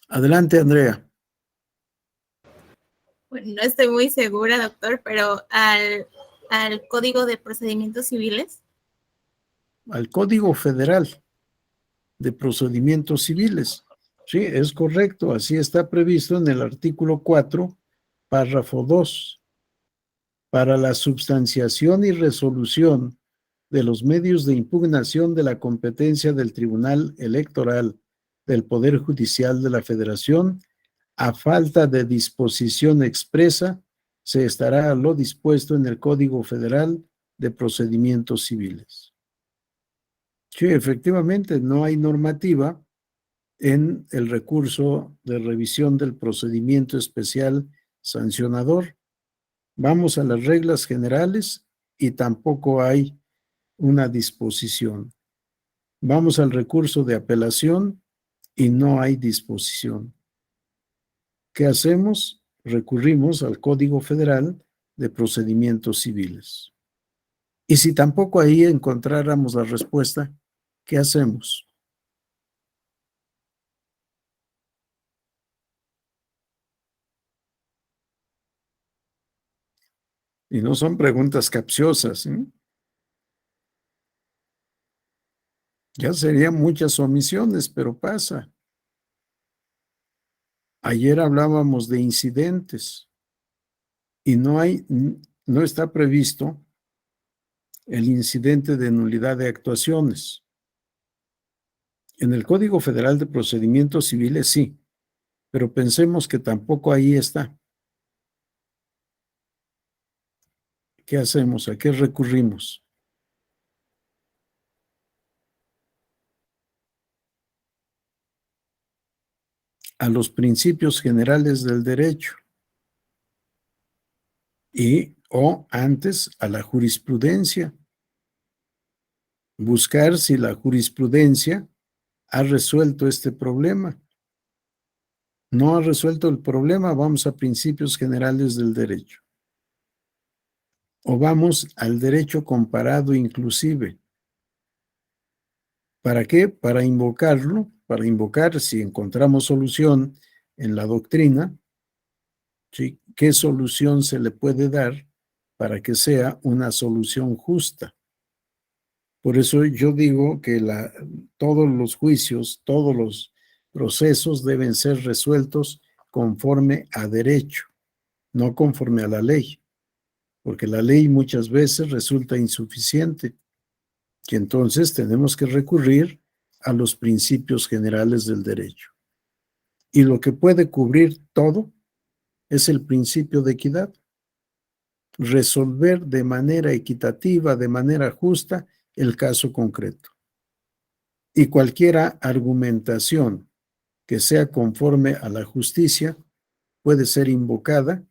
Adelante, Andrea. Bueno, no estoy muy segura, doctor, pero al Código de Procedimientos Civiles. Al Código Federal de Procedimientos Civiles. Sí, es correcto, así está previsto en el artículo 4, párrafo 2. Para la substanciación y resolución de los medios de impugnación de la competencia del Tribunal Electoral del Poder Judicial de la Federación, a falta de disposición expresa, se estará a lo dispuesto en el Código Federal de Procedimientos Civiles. Sí, efectivamente, no hay normativa en el recurso de revisión del procedimiento especial sancionador. Vamos a las reglas generales y tampoco hay una disposición. Vamos al recurso de apelación y no hay disposición. ¿Qué hacemos? Recurrimos al Código Federal de Procedimientos Civiles. Y si tampoco ahí encontráramos la respuesta, ¿qué hacemos? Y no son preguntas capciosas, ¿eh? Ya serían muchas omisiones, pero pasa. Ayer hablábamos de incidentes y no está previsto el incidente de nulidad de actuaciones. En el Código Federal de Procedimientos Civiles sí, pero pensemos que tampoco ahí está. ¿Qué hacemos? ¿A qué recurrimos? a los principios generales del derecho o antes a la jurisprudencia. Buscar si la jurisprudencia ha resuelto este problema. No ha resuelto el problema, vamos a principios generales del derecho. O vamos al derecho comparado inclusive. ¿Para qué? Para invocarlo, para invocar si encontramos solución en la doctrina, ¿sí? ¿Qué solución se le puede dar para que sea una solución justa? Por eso yo digo que todos los juicios, todos los procesos deben ser resueltos conforme a derecho, no conforme a la ley, porque la ley muchas veces resulta insuficiente, y entonces tenemos que recurrir a los principios generales del derecho. Y lo que puede cubrir todo es el principio de equidad. Resolver de manera equitativa, de manera justa, el caso concreto. Y cualquier argumentación que sea conforme a la justicia puede ser invocada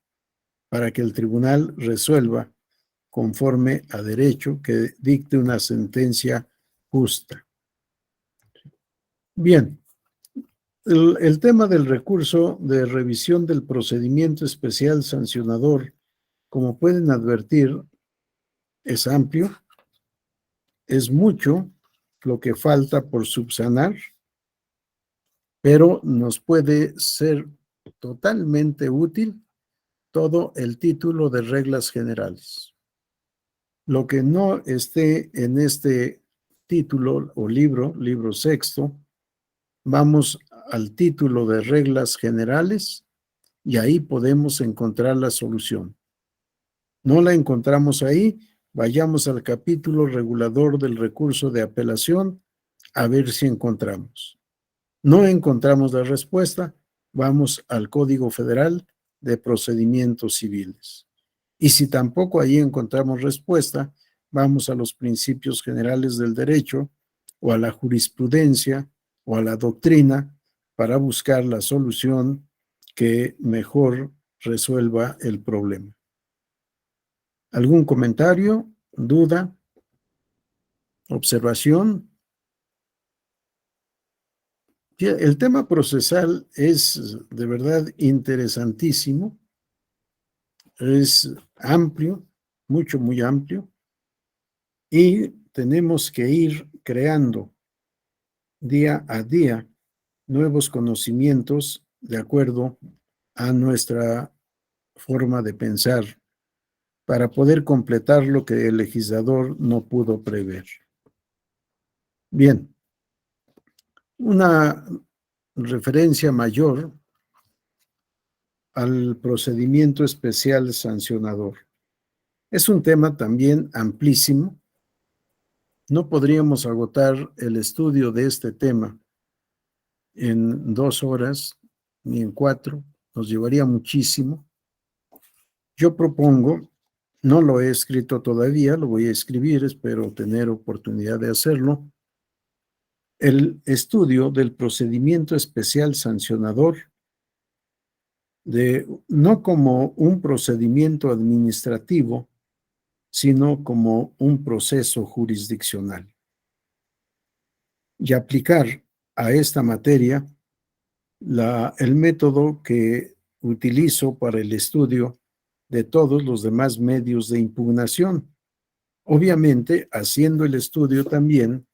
para que el tribunal resuelva conforme a derecho, que dicte una sentencia justa. Bien, el tema del recurso de revisión del procedimiento especial sancionador, como pueden advertir, es amplio, es mucho lo que falta por subsanar, pero nos puede ser totalmente útil todo el título de reglas generales. Lo que no esté en este título o libro sexto, vamos al título de reglas generales y ahí podemos encontrar la solución. No la encontramos ahí, vayamos al capítulo regulador del recurso de apelación a ver si encontramos. No encontramos la respuesta, vamos al Código Federal de Procedimientos Civiles. Y si tampoco ahí encontramos respuesta, vamos a los principios generales del derecho o a la jurisprudencia o a la doctrina para buscar la solución que mejor resuelva el problema. ¿Algún comentario, duda, observación? El tema procesal es de verdad interesantísimo, es amplio, muy amplio, y tenemos que ir creando día a día nuevos conocimientos de acuerdo a nuestra forma de pensar para poder completar lo que el legislador no pudo prever. Bien, una referencia mayor al procedimiento especial sancionador. Es un tema también amplísimo. No podríamos agotar el estudio de este tema en 2 horas ni en 4, nos llevaría muchísimo. Yo propongo, no lo he escrito todavía, lo voy a escribir, espero tener oportunidad de hacerlo, el estudio del procedimiento especial sancionador, no como un procedimiento administrativo, sino como un proceso jurisdiccional. Y aplicar a esta materia el método que utilizo para el estudio de todos los demás medios de impugnación. Obviamente, haciendo el estudio también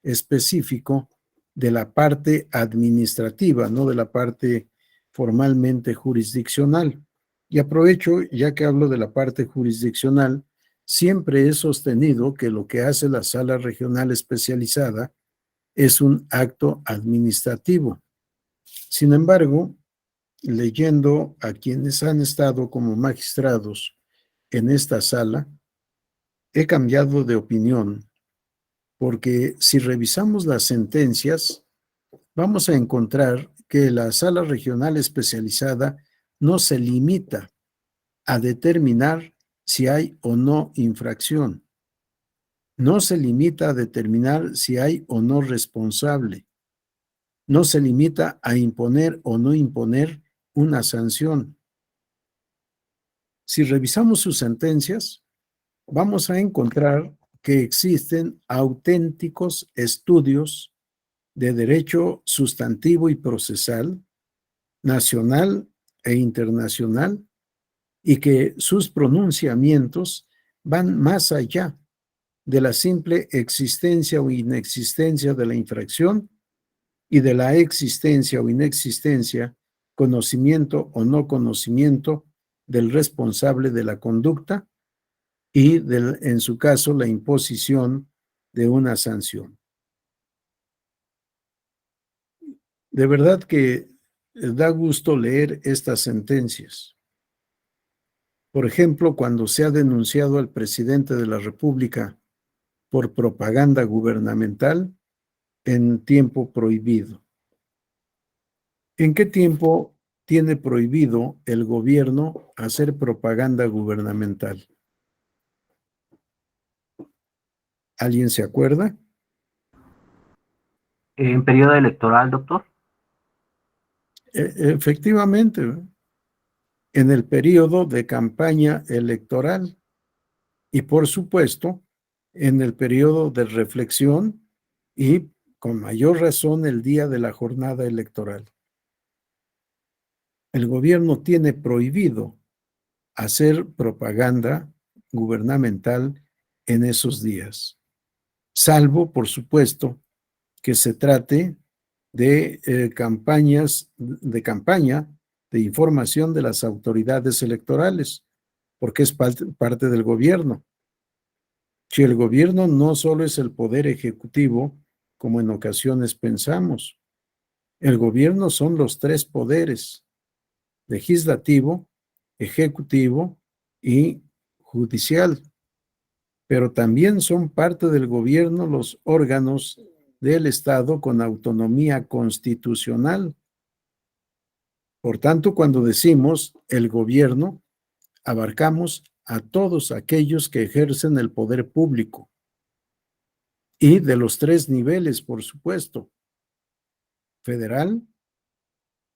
específico de la parte administrativa, no de la parte formalmente jurisdiccional. Y aprovecho, ya que hablo de la parte jurisdiccional, siempre he sostenido que lo que hace la Sala Regional Especializada es un acto administrativo. Sin embargo, leyendo a quienes han estado como magistrados en esta sala, he cambiado de opinión, porque si revisamos las sentencias, vamos a encontrar que la Sala Regional Especializada no se limita a determinar si hay o no infracción. No se limita a determinar si hay o no responsable. no se limita a imponer o no imponer una sanción. Si revisamos sus sentencias, vamos a encontrar que existen auténticos estudios de derecho sustantivo y procesal, nacional e internacional, y que sus pronunciamientos van más allá de la simple existencia o inexistencia de la infracción y de la existencia o inexistencia, conocimiento o no conocimiento del responsable de la conducta y, en su caso, la imposición de una sanción. De verdad que da gusto leer estas sentencias. Por ejemplo, cuando se ha denunciado al presidente de la República por propaganda gubernamental en tiempo prohibido. ¿En qué tiempo tiene prohibido el gobierno hacer propaganda gubernamental? ¿Alguien se acuerda? ¿En periodo electoral, doctor? Efectivamente, en el periodo de campaña electoral y, por supuesto, en el periodo de reflexión y, con mayor razón, el día de la jornada electoral. El gobierno tiene prohibido hacer propaganda gubernamental en esos días, salvo, por supuesto, que se trate de campaña de información de las autoridades electorales, porque es parte del gobierno. Si el gobierno no solo es el poder ejecutivo, como en ocasiones pensamos, el gobierno son los tres poderes: legislativo, ejecutivo y judicial. Pero también son parte del gobierno los órganos del Estado con autonomía constitucional. Por tanto, cuando decimos el gobierno, abarcamos a todos aquellos que ejercen el poder público y de los tres niveles, por supuesto: federal,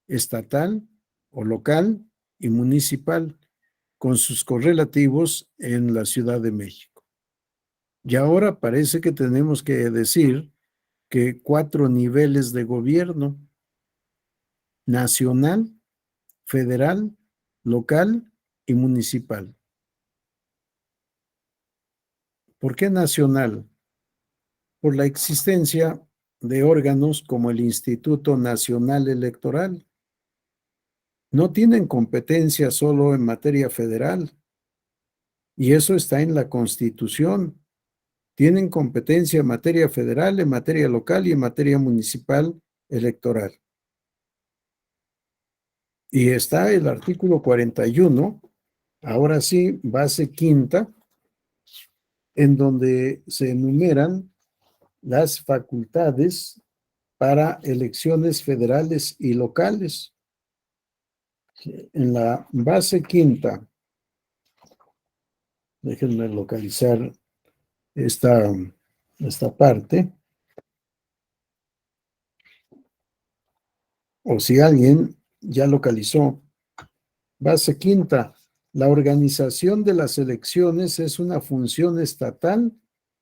estatal o local y municipal, con sus correlativos en la Ciudad de México. Y ahora parece que tenemos que decir que 4 niveles de gobierno: nacional, federal, local y municipal. ¿Por qué nacional? Por la existencia de órganos como el Instituto Nacional Electoral. No tienen competencia solo en materia federal, y eso está en la Constitución. Tienen competencia en materia federal, en materia local y en materia municipal electoral. Y está el artículo 41, ahora sí, base quinta, en donde se enumeran las facultades para elecciones federales y locales. En la base quinta, déjenme localizar esta parte, o si alguien ya localizó. Base quinta: la organización de las elecciones es una función estatal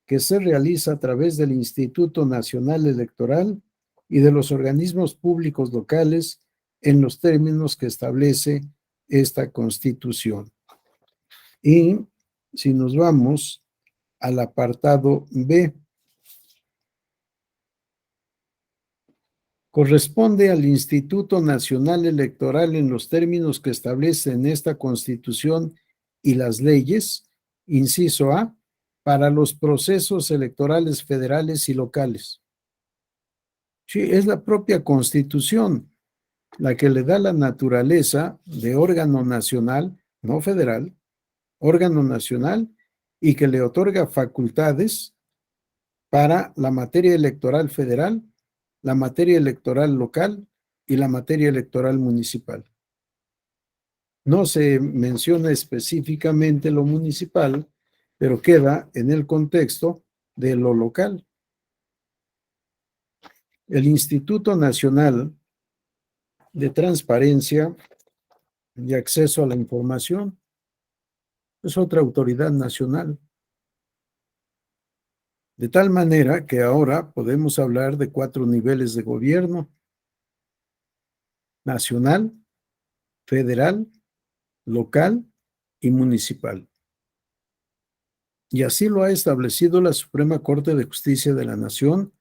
que se realiza a través del Instituto Nacional Electoral y de los organismos públicos locales en los términos que establece esta Constitución. Y si nos vamos al apartado B, corresponde al Instituto Nacional Electoral en los términos que establecen esta Constitución y las leyes, inciso A, para los procesos electorales federales y locales. Sí, es la propia Constitución la que le da la naturaleza de órgano nacional, no federal, órgano nacional, y que le otorga facultades para la materia electoral federal, la materia electoral local y la materia electoral municipal. No se menciona específicamente lo municipal, pero queda en el contexto de lo local. El Instituto Nacional de Transparencia y Acceso a la Información es otra autoridad nacional. De tal manera que ahora podemos hablar de 4 niveles de gobierno: nacional, federal, local y municipal. Y así lo ha establecido la Suprema Corte de Justicia de la Nación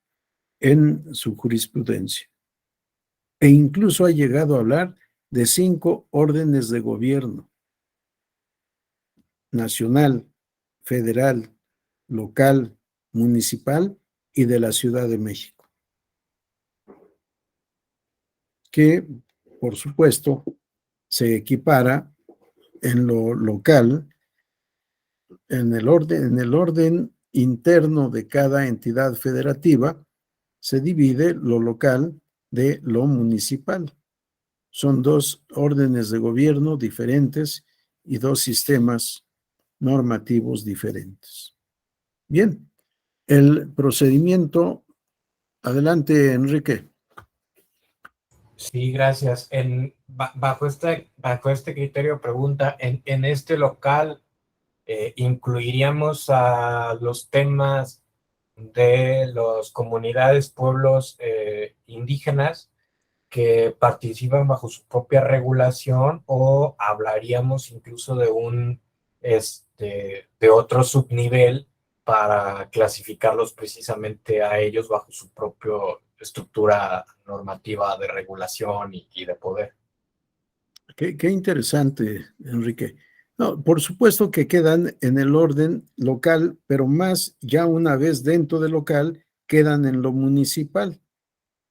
en su jurisprudencia. E incluso ha llegado a hablar de 5 órdenes de gobierno: nacional, federal, local, municipal y de la Ciudad de México, que por supuesto se equipara en lo local, en el orden interno de cada entidad federativa. Se divide lo local de lo municipal. Son 2 órdenes de gobierno diferentes y 2 sistemas normativos diferentes. Bien, el procedimiento. Adelante, Enrique. Sí, gracias. Bajo este criterio, pregunta, en este local incluiríamos a los temas de las comunidades, pueblos indígenas que participan bajo su propia regulación, o hablaríamos incluso de de otro subnivel para clasificarlos precisamente a ellos bajo su propia estructura normativa de regulación y de poder. Qué interesante, Enrique. No, por supuesto que quedan en el orden local, pero más ya una vez dentro del local, quedan en lo municipal.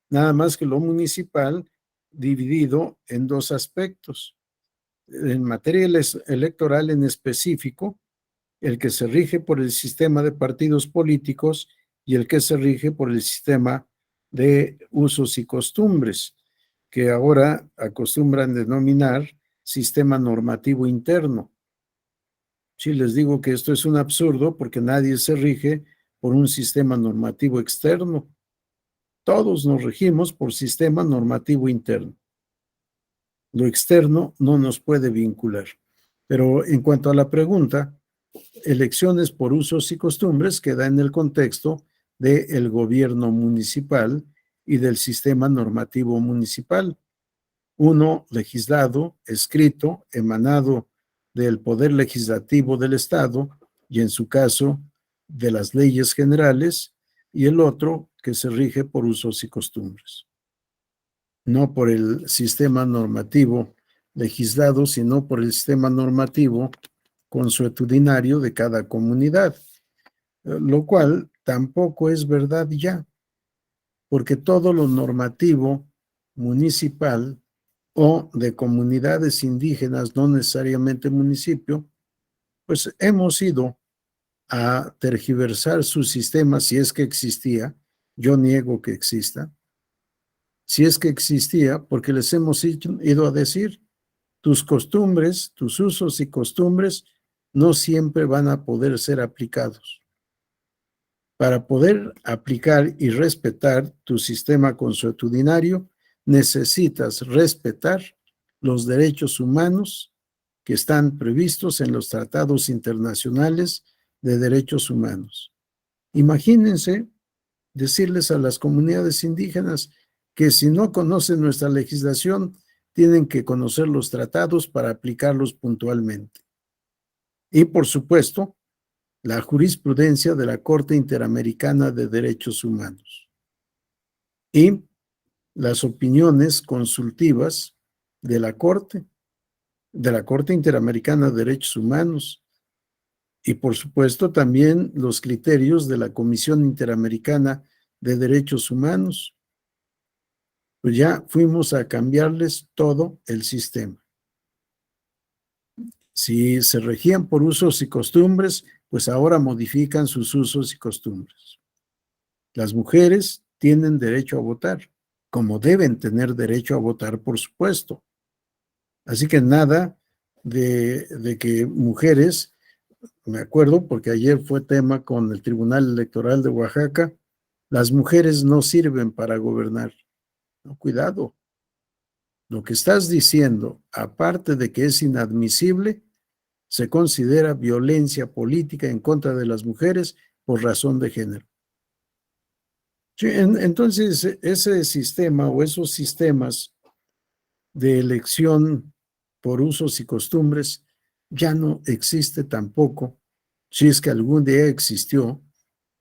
Nada más que lo municipal dividido en 2 aspectos. En materia electoral en específico, el que se rige por el sistema de partidos políticos y el que se rige por el sistema de usos y costumbres, que ahora acostumbran denominar sistema normativo interno. Sí, les digo que esto es un absurdo porque nadie se rige por un sistema normativo externo. Todos nos regimos por sistema normativo interno. Lo externo no nos puede vincular. Pero en cuanto a la pregunta, elecciones por usos y costumbres queda en el contexto del gobierno municipal y del sistema normativo municipal. Uno legislado, escrito, emanado del Poder Legislativo del Estado y en su caso de las leyes generales, y el otro que se rige por usos y costumbres. No por el sistema normativo legislado, sino por el sistema normativo consuetudinario de cada comunidad, lo cual tampoco es verdad ya, porque todo lo normativo municipal o de comunidades indígenas, no necesariamente municipio, pues hemos ido a tergiversar su sistema si es que existía. Yo niego que exista. Si es que existía, porque les hemos ido a decir, tus costumbres, tus usos y costumbres no siempre van a poder ser aplicados. Para poder aplicar y respetar tu sistema consuetudinario, necesitas respetar los derechos humanos que están previstos en los tratados internacionales de derechos humanos. Imagínense decirles a las comunidades indígenas que si no conocen nuestra legislación, tienen que conocer los tratados para aplicarlos puntualmente. Y por supuesto, la jurisprudencia de la Corte Interamericana de Derechos Humanos y las opiniones consultivas de la Corte Interamericana de Derechos Humanos y por supuesto también los criterios de la Comisión Interamericana de Derechos Humanos. Pues ya fuimos a cambiarles todo el sistema. Si se regían por usos y costumbres, pues ahora modifican sus usos y costumbres. Las mujeres tienen derecho a votar, como deben tener derecho a votar, por supuesto. Así que nada de que mujeres, me acuerdo porque ayer fue tema con el Tribunal Electoral de Oaxaca, Las mujeres no sirven para gobernar. No, cuidado. Lo que estás diciendo, aparte de que es inadmisible, se considera violencia política en contra de las mujeres por razón de género. Sí, entonces, ese sistema o esos sistemas de elección por usos y costumbres ya no existe tampoco, si es que algún día existió,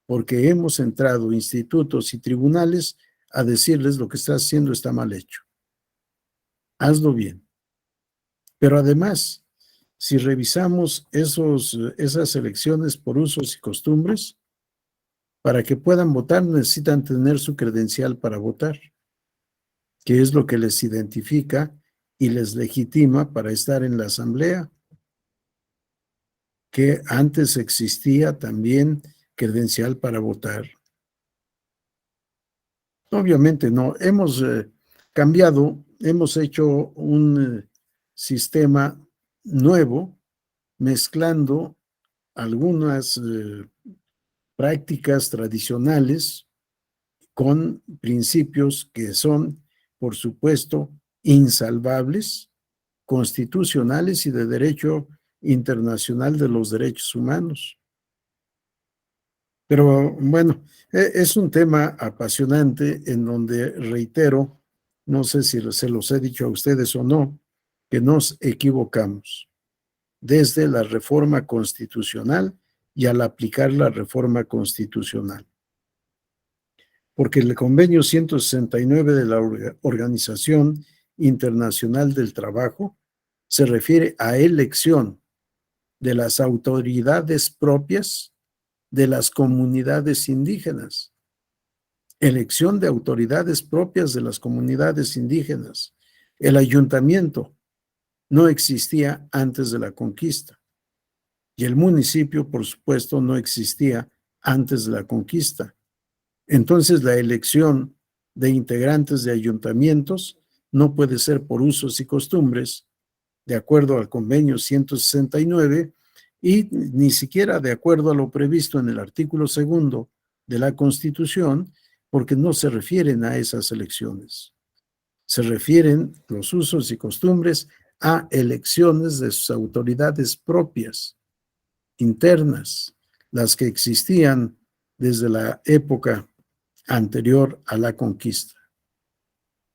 porque hemos entrado institutos y tribunales a decirles lo que estás haciendo está mal hecho. Hazlo bien. Pero además, si revisamos esas elecciones por usos y costumbres, para que puedan votar necesitan tener su credencial para votar, que es lo que les identifica y les legitima para estar en la asamblea, que antes existía también credencial para votar. Obviamente no, hemos cambiado, hemos hecho un sistema nuevo, mezclando algunas prácticas tradicionales con principios que son, por supuesto, insalvables, constitucionales y de derecho internacional de los derechos humanos. Pero bueno, es un tema apasionante en donde, reitero, no sé si se los he dicho a ustedes o no, que nos equivocamos desde la reforma constitucional y al aplicar la reforma constitucional. Porque el convenio 169 de la Organización Internacional del Trabajo se refiere a elección de las autoridades propias de las comunidades indígenas. Elección de autoridades propias de las comunidades indígenas. El ayuntamiento no existía antes de la conquista. Y el municipio, por supuesto, no existía antes de la conquista. Entonces, la elección de integrantes de ayuntamientos no puede ser por usos y costumbres, de acuerdo al convenio 169, y ni siquiera de acuerdo a lo previsto en el artículo 2 de la Constitución, porque no se refieren a esas elecciones. Se refieren los usos y costumbres a elecciones de sus autoridades propias, internas, las que existían desde la época anterior a la conquista.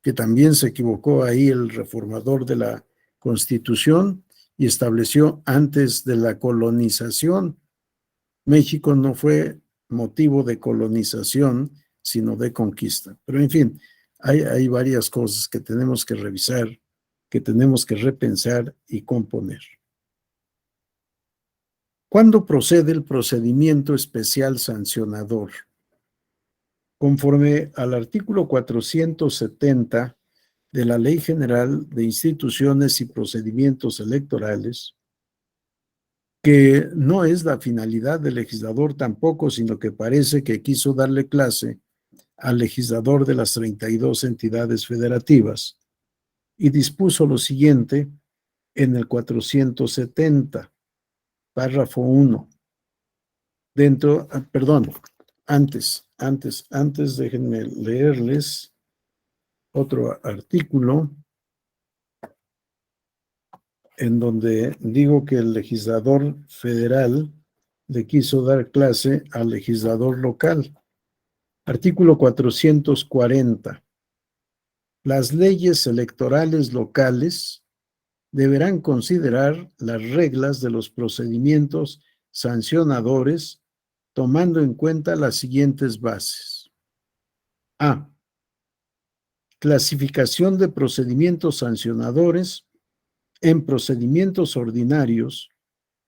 Que también se equivocó ahí el reformador de la Constitución y estableció antes de la colonización. México no fue motivo de colonización, sino de conquista. Pero en fin, hay varias cosas que tenemos que revisar, que tenemos que repensar y componer. ¿Cuándo procede el procedimiento especial sancionador? Conforme al artículo 470 de la Ley General de Instituciones y Procedimientos Electorales, que no es la finalidad del legislador tampoco, sino que parece que quiso darle clase al legislador de las 32 entidades federativas, y dispuso lo siguiente en el 470, párrafo 1. Antes déjenme leerles otro artículo en donde digo que el legislador federal le quiso dar clase al legislador local. Artículo 440. Las leyes electorales locales deberán considerar las reglas de los procedimientos sancionadores tomando en cuenta las siguientes bases. A. Clasificación de procedimientos sancionadores en procedimientos ordinarios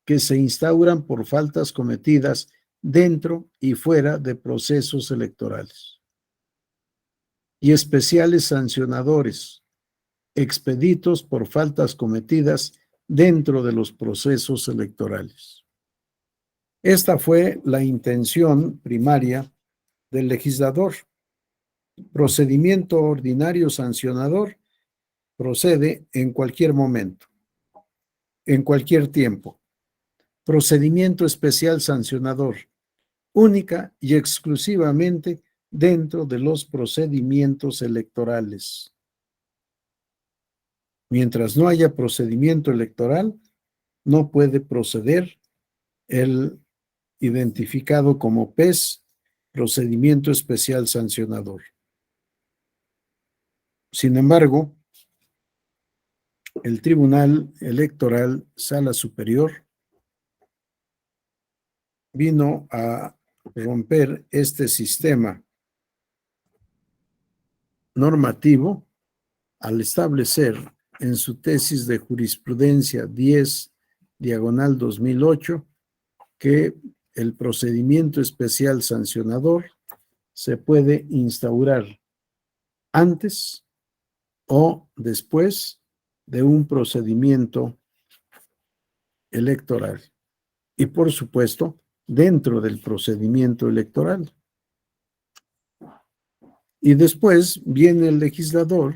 que se instauran por faltas cometidas dentro y fuera de procesos electorales. Y especiales sancionadores expeditos por faltas cometidas dentro de los procesos electorales. Esta fue la intención primaria del legislador. Procedimiento ordinario sancionador procede en cualquier momento, en cualquier tiempo. Procedimiento especial sancionador, única y exclusivamente dentro de los procedimientos electorales. Mientras no haya procedimiento electoral, no puede proceder el identificado como PES, procedimiento especial sancionador. Sin embargo, el Tribunal Electoral Sala Superior vino a romper este sistema normativo al establecer en su tesis de jurisprudencia 10/2008 que el procedimiento especial sancionador se puede instaurar antes o después de un procedimiento electoral y, por supuesto, dentro del procedimiento electoral. Y después viene el legislador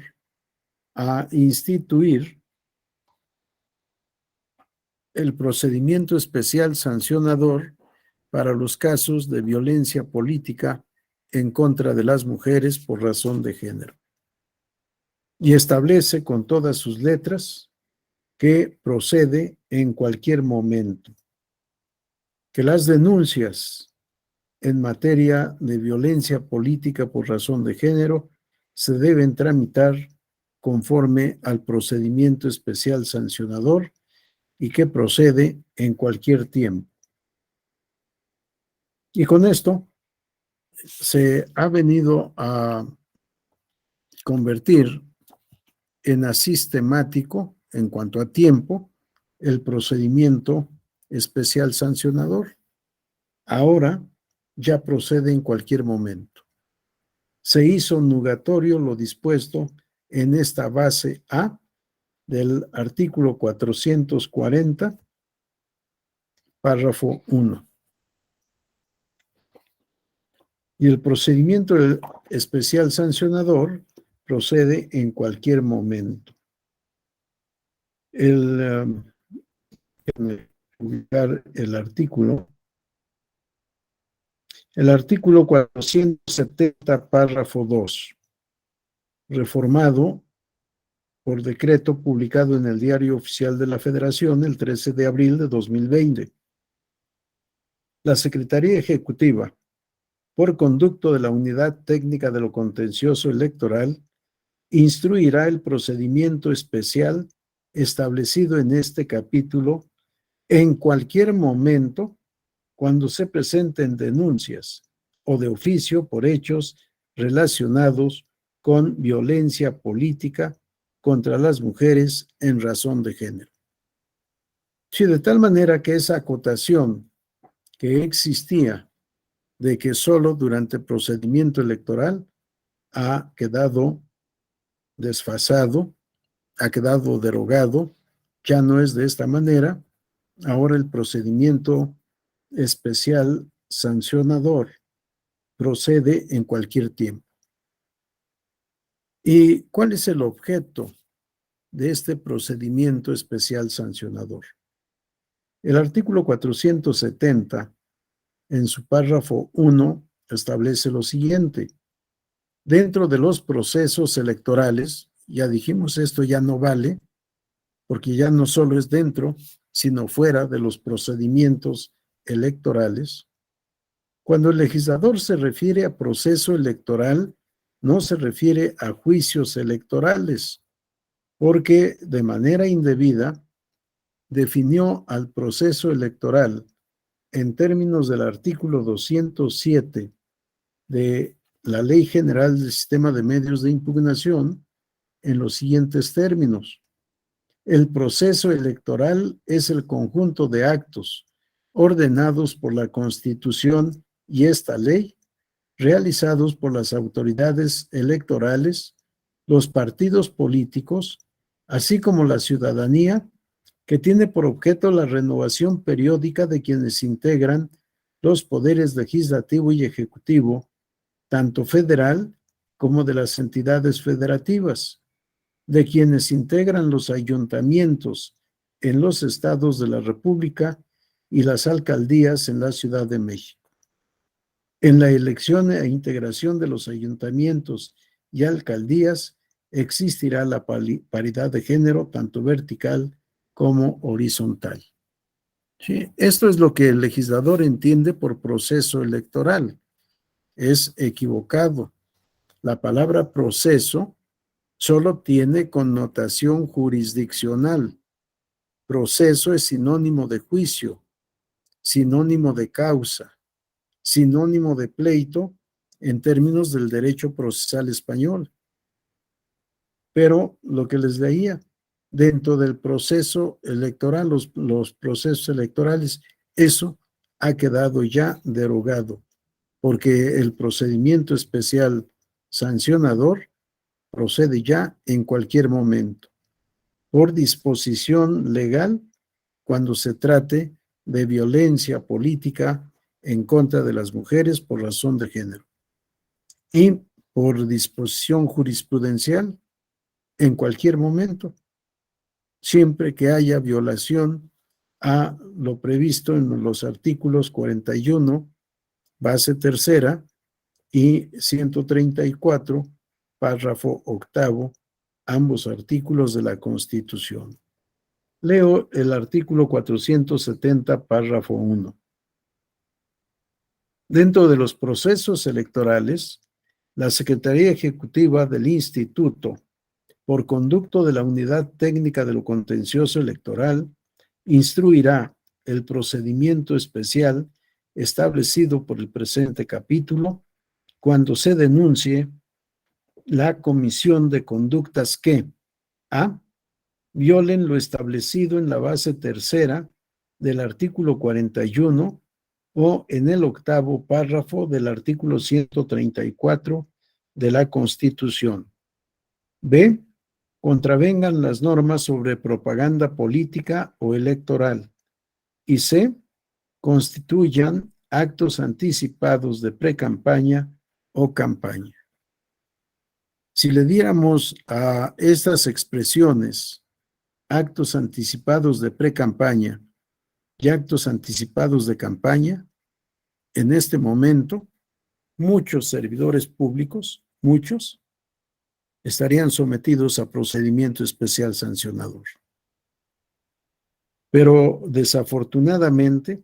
a instituir el procedimiento especial sancionador para los casos de violencia política en contra de las mujeres por razón de género. Y establece con todas sus letras que procede en cualquier momento, que las denuncias en materia de violencia política por razón de género se deben tramitar conforme al procedimiento especial sancionador y que procede en cualquier tiempo. Y con esto se ha venido a convertir en asistemático en cuanto a tiempo el procedimiento especial sancionador. Ahora ya procede en cualquier momento. Se hizo nugatorio lo dispuesto en esta base A del artículo 440, párrafo 1. Y el procedimiento especial sancionador procede en cualquier momento. Publicar el artículo. El artículo 470, párrafo 2, reformado por decreto publicado en el Diario Oficial de la Federación el 13 de abril de 2020. La Secretaría Ejecutiva, por conducto de la Unidad Técnica de lo Contencioso Electoral, instruirá el procedimiento especial establecido en este capítulo en cualquier momento cuando se presenten denuncias o de oficio por hechos relacionados con violencia política contra las mujeres en razón de género. Sí, de tal manera que esa acotación que existía de que solo durante el procedimiento electoral ha quedado desfasado, ha quedado derogado, ya no es de esta manera. Ahora el procedimiento especial sancionador procede en cualquier tiempo. ¿Y cuál es el objeto de este procedimiento especial sancionador? El artículo 470, en su párrafo 1, establece lo siguiente. Dentro de los procesos electorales, ya dijimos, esto ya no vale, porque ya no solo es dentro, sino fuera de los procedimientos electorales. Cuando el legislador se refiere a proceso electoral, no se refiere a juicios electorales, porque de manera indebida definió al proceso electoral en términos del artículo 207 de la Ley General del Sistema de Medios de Impugnación en los siguientes términos. El proceso electoral es el conjunto de actos ordenados por la Constitución y esta ley, realizados por las autoridades electorales, los partidos políticos, así como la ciudadanía, que tiene por objeto la renovación periódica de quienes integran los poderes legislativo y ejecutivo, tanto federal como de las entidades federativas, de quienes integran los ayuntamientos en los estados de la República y las alcaldías en la Ciudad de México. En la elección e integración de los ayuntamientos y alcaldías existirá la paridad de género, tanto vertical como horizontal. ¿Sí? Esto es lo que el legislador entiende por proceso electoral. Es equivocado. La palabra proceso solo tiene connotación jurisdiccional. Proceso es sinónimo de juicio, sinónimo de causa, sinónimo de pleito en términos del derecho procesal español. Pero lo que les leía, dentro del proceso electoral, los procesos electorales, eso ha quedado ya derogado, porque el procedimiento especial sancionador procede ya en cualquier momento, por disposición legal, cuando se trate de violencia política en contra de las mujeres por razón de género. Y por disposición jurisprudencial, en cualquier momento, siempre que haya violación a lo previsto en los artículos 41, base tercera, y 134, párrafo octavo, ambos artículos de la Constitución. Leo el artículo 470, párrafo 1. Dentro de los procesos electorales, la Secretaría Ejecutiva del Instituto, por conducto de la Unidad Técnica de lo Contencioso Electoral, instruirá el procedimiento especial establecido por el presente capítulo cuando se denuncie la comisión de conductas que a. violen lo establecido en la base tercera del artículo 41 o en el octavo párrafo del artículo 134 de la Constitución. B. Contravengan las normas sobre propaganda política o electoral. Y C. Constituyan actos anticipados de precampaña o campaña. Si le diéramos a estas expresiones actos anticipados de precampaña y actos anticipados de campaña, en este momento, muchos servidores públicos, muchos, estarían sometidos a procedimiento especial sancionador. Pero desafortunadamente,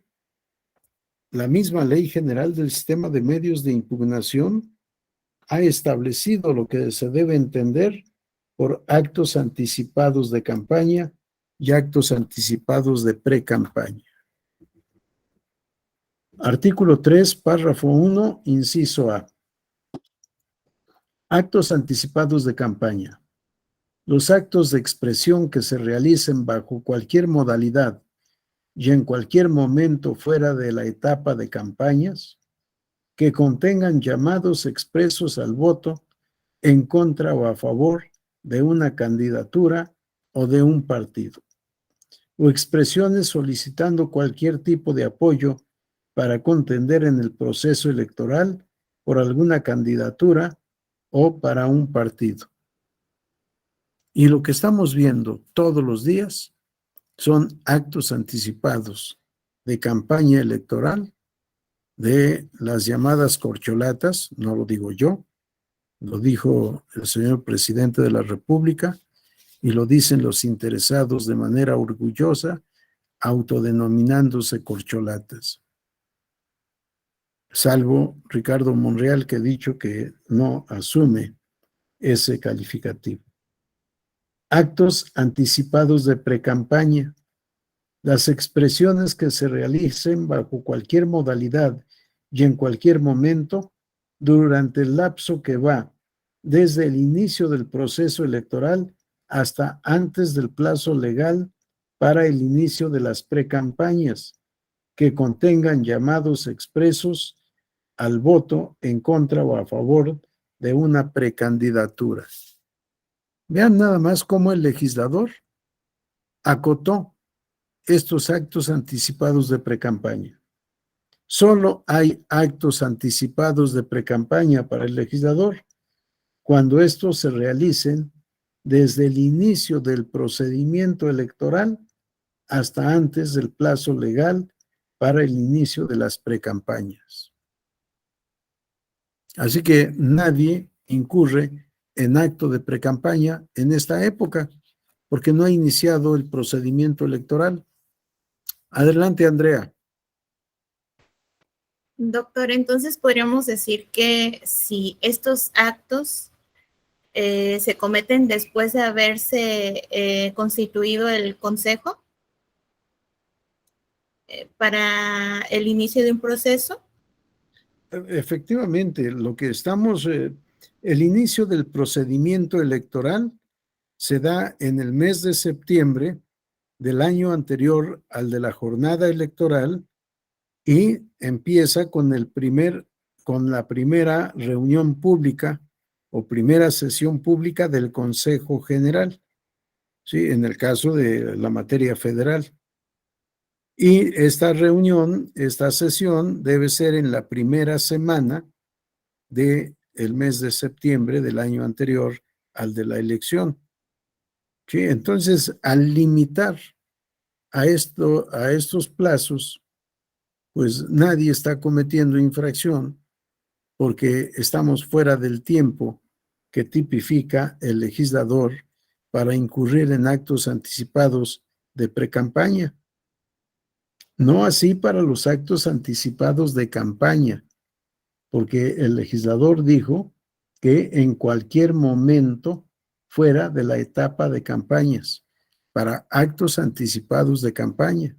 la misma Ley General del Sistema de Medios de Impugnación ha establecido lo que se debe entender por actos anticipados de campaña y actos anticipados de precampaña. Artículo 3, párrafo 1, inciso A. Actos anticipados de campaña. Los actos de expresión que se realicen bajo cualquier modalidad y en cualquier momento fuera de la etapa de campañas, que contengan llamados expresos al voto en contra o a favor de una candidatura o de un partido, o expresiones solicitando cualquier tipo de apoyo para contender en el proceso electoral por alguna candidatura o para un partido. Y lo que estamos viendo todos los días son actos anticipados de campaña electoral, de las llamadas corcholatas, no lo digo yo, lo dijo el señor presidente de la República y lo dicen los interesados de manera orgullosa, autodenominándose corcholatas. Salvo Ricardo Monreal, que ha dicho que no asume ese calificativo. Actos anticipados de precampaña. Las expresiones que se realicen bajo cualquier modalidad y en cualquier momento durante el lapso que va desde el inicio del proceso electoral hasta antes del plazo legal para el inicio de las precampañas, que contengan llamados expresos al voto en contra o a favor de una precandidatura. Vean nada más cómo el legislador acotó estos actos anticipados de precampaña. Solo hay actos anticipados de precampaña para el legislador cuando estos se realicen desde el inicio del procedimiento electoral hasta antes del plazo legal para el inicio de las precampañas. Así que nadie incurre en acto de precampaña en esta época, porque no ha iniciado el procedimiento electoral. Adelante, Andrea. Doctor, entonces podríamos decir que si estos actos se cometen después de haberse constituido el consejo para el inicio de un proceso. Efectivamente, lo que estamos, el inicio del procedimiento electoral se da en el mes de septiembre del año anterior al de la jornada electoral y empieza con la primera reunión pública o primera sesión pública del Consejo General, ¿sí? En el caso de la materia federal. Y esta sesión debe ser en la primera semana del mes de septiembre del año anterior al de la elección. ¿Sí? Entonces, al limitar a estos plazos, pues nadie está cometiendo infracción porque estamos fuera del tiempo que tipifica el legislador para incurrir en actos anticipados de precampaña. No así para los actos anticipados de campaña, porque el legislador dijo que en cualquier momento fuera de la etapa de campañas, para actos anticipados de campaña.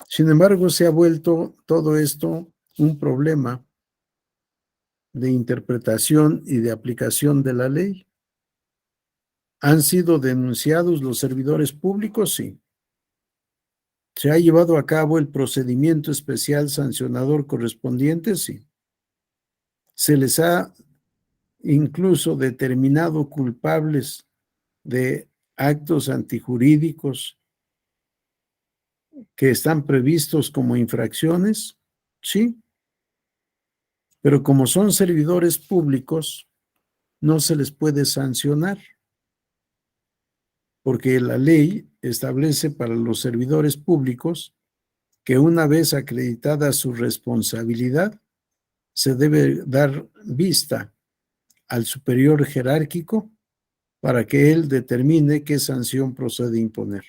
Sin embargo, se ha vuelto todo esto un problema de interpretación y de aplicación de la ley. ¿Han sido denunciados los servidores públicos? Sí. ¿Se ha llevado a cabo el procedimiento especial sancionador correspondiente? Sí. ¿Se les ha incluso determinado culpables de actos antijurídicos que están previstos como infracciones? Sí. Pero como son servidores públicos, no se les puede sancionar, porque la ley establece para los servidores públicos que una vez acreditada su responsabilidad, se debe dar vista al superior jerárquico para que él determine qué sanción procede a imponer.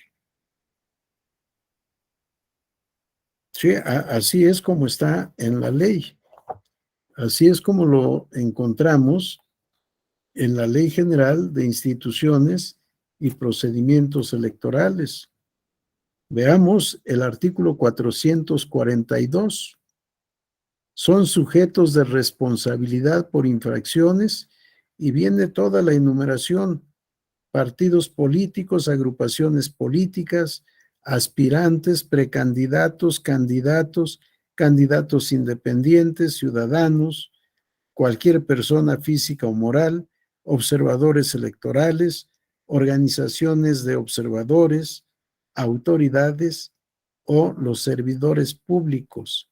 Sí, así es como está en la ley. Así es como lo encontramos en la Ley General de Instituciones y Procedimientos Electorales. Veamos el artículo 442. Son sujetos de responsabilidad por infracciones y viene toda la enumeración: partidos políticos, agrupaciones políticas, aspirantes, precandidatos, candidatos, candidatos independientes, ciudadanos, cualquier persona física o moral, observadores electorales, organizaciones de observadores, autoridades o los servidores públicos.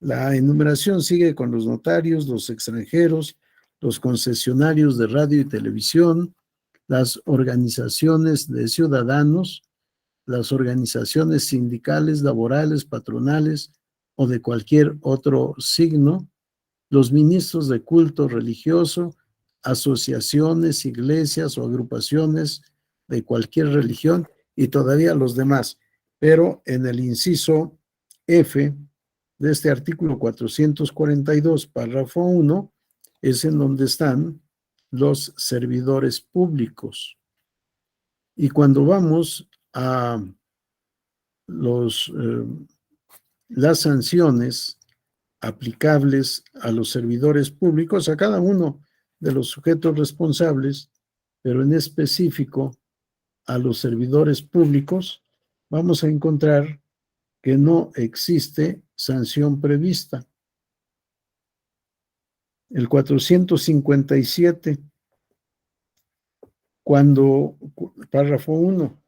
La enumeración sigue con los notarios, los extranjeros, los concesionarios de radio y televisión, las organizaciones de ciudadanos, las organizaciones sindicales, laborales, patronales o de cualquier otro signo, los ministros de culto religioso, asociaciones, iglesias o agrupaciones de cualquier religión y todavía los demás. Pero en el inciso F de este artículo 442, párrafo 1, es en donde están los servidores públicos. Y cuando vamos a las sanciones aplicables a los servidores públicos, a cada uno de los sujetos responsables, pero en específico a los servidores públicos, vamos a encontrar que no existe sanción prevista. El 457, párrafo 1,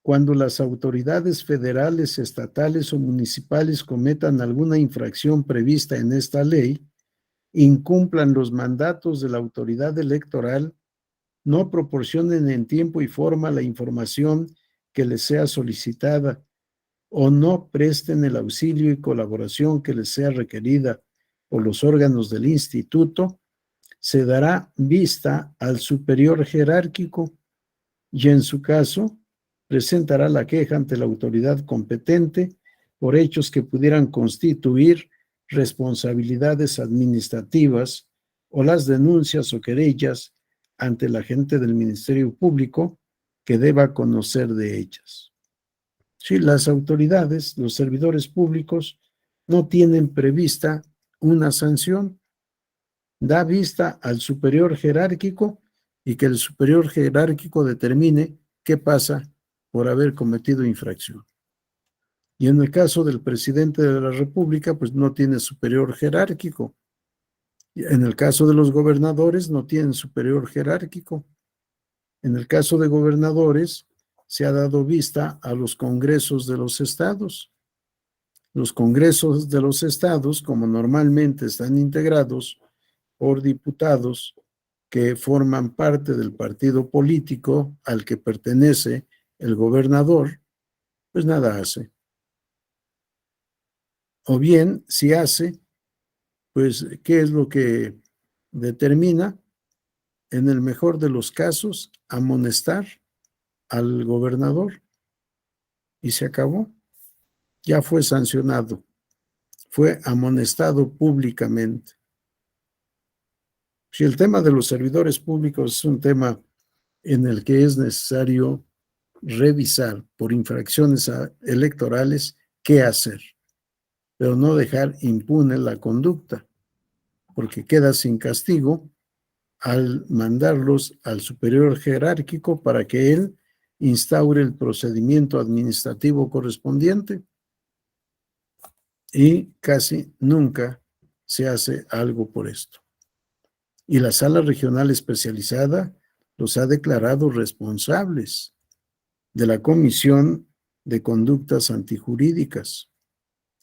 cuando las autoridades federales, estatales o municipales cometan alguna infracción prevista en esta ley, incumplan los mandatos de la autoridad electoral, no proporcionen en tiempo y forma la información que les sea solicitada o no presten el auxilio y colaboración que les sea requerida o los órganos del instituto, se dará vista al superior jerárquico y en su caso presentará la queja ante la autoridad competente por hechos que pudieran constituir responsabilidades administrativas o las denuncias o querellas ante el agente del Ministerio Público que deba conocer de ellas. Si las autoridades, los servidores públicos, no tienen prevista una sanción, da vista al superior jerárquico y que el superior jerárquico determine qué pasa por haber cometido infracción. Y en el caso del presidente de la República, pues no tiene superior jerárquico. En el caso de los gobernadores, no tienen superior jerárquico. En el caso de gobernadores, se ha dado vista a los congresos de los estados. Los congresos de los estados, como normalmente están integrados por diputados que forman parte del partido político al que pertenece el gobernador, pues nada hace. O bien, si hace, pues, ¿qué es lo que determina? En el mejor de los casos, amonestar al gobernador y se acabó. Ya fue sancionado, fue amonestado públicamente. Si el tema de los servidores públicos es un tema en el que es necesario revisar por infracciones electorales qué hacer, pero no dejar impune la conducta, porque queda sin castigo al mandarlos al superior jerárquico para que él instaure el procedimiento administrativo correspondiente. Y casi nunca se hace algo por esto. Y la Sala Regional Especializada los ha declarado responsables de la Comisión de Conductas Antijurídicas.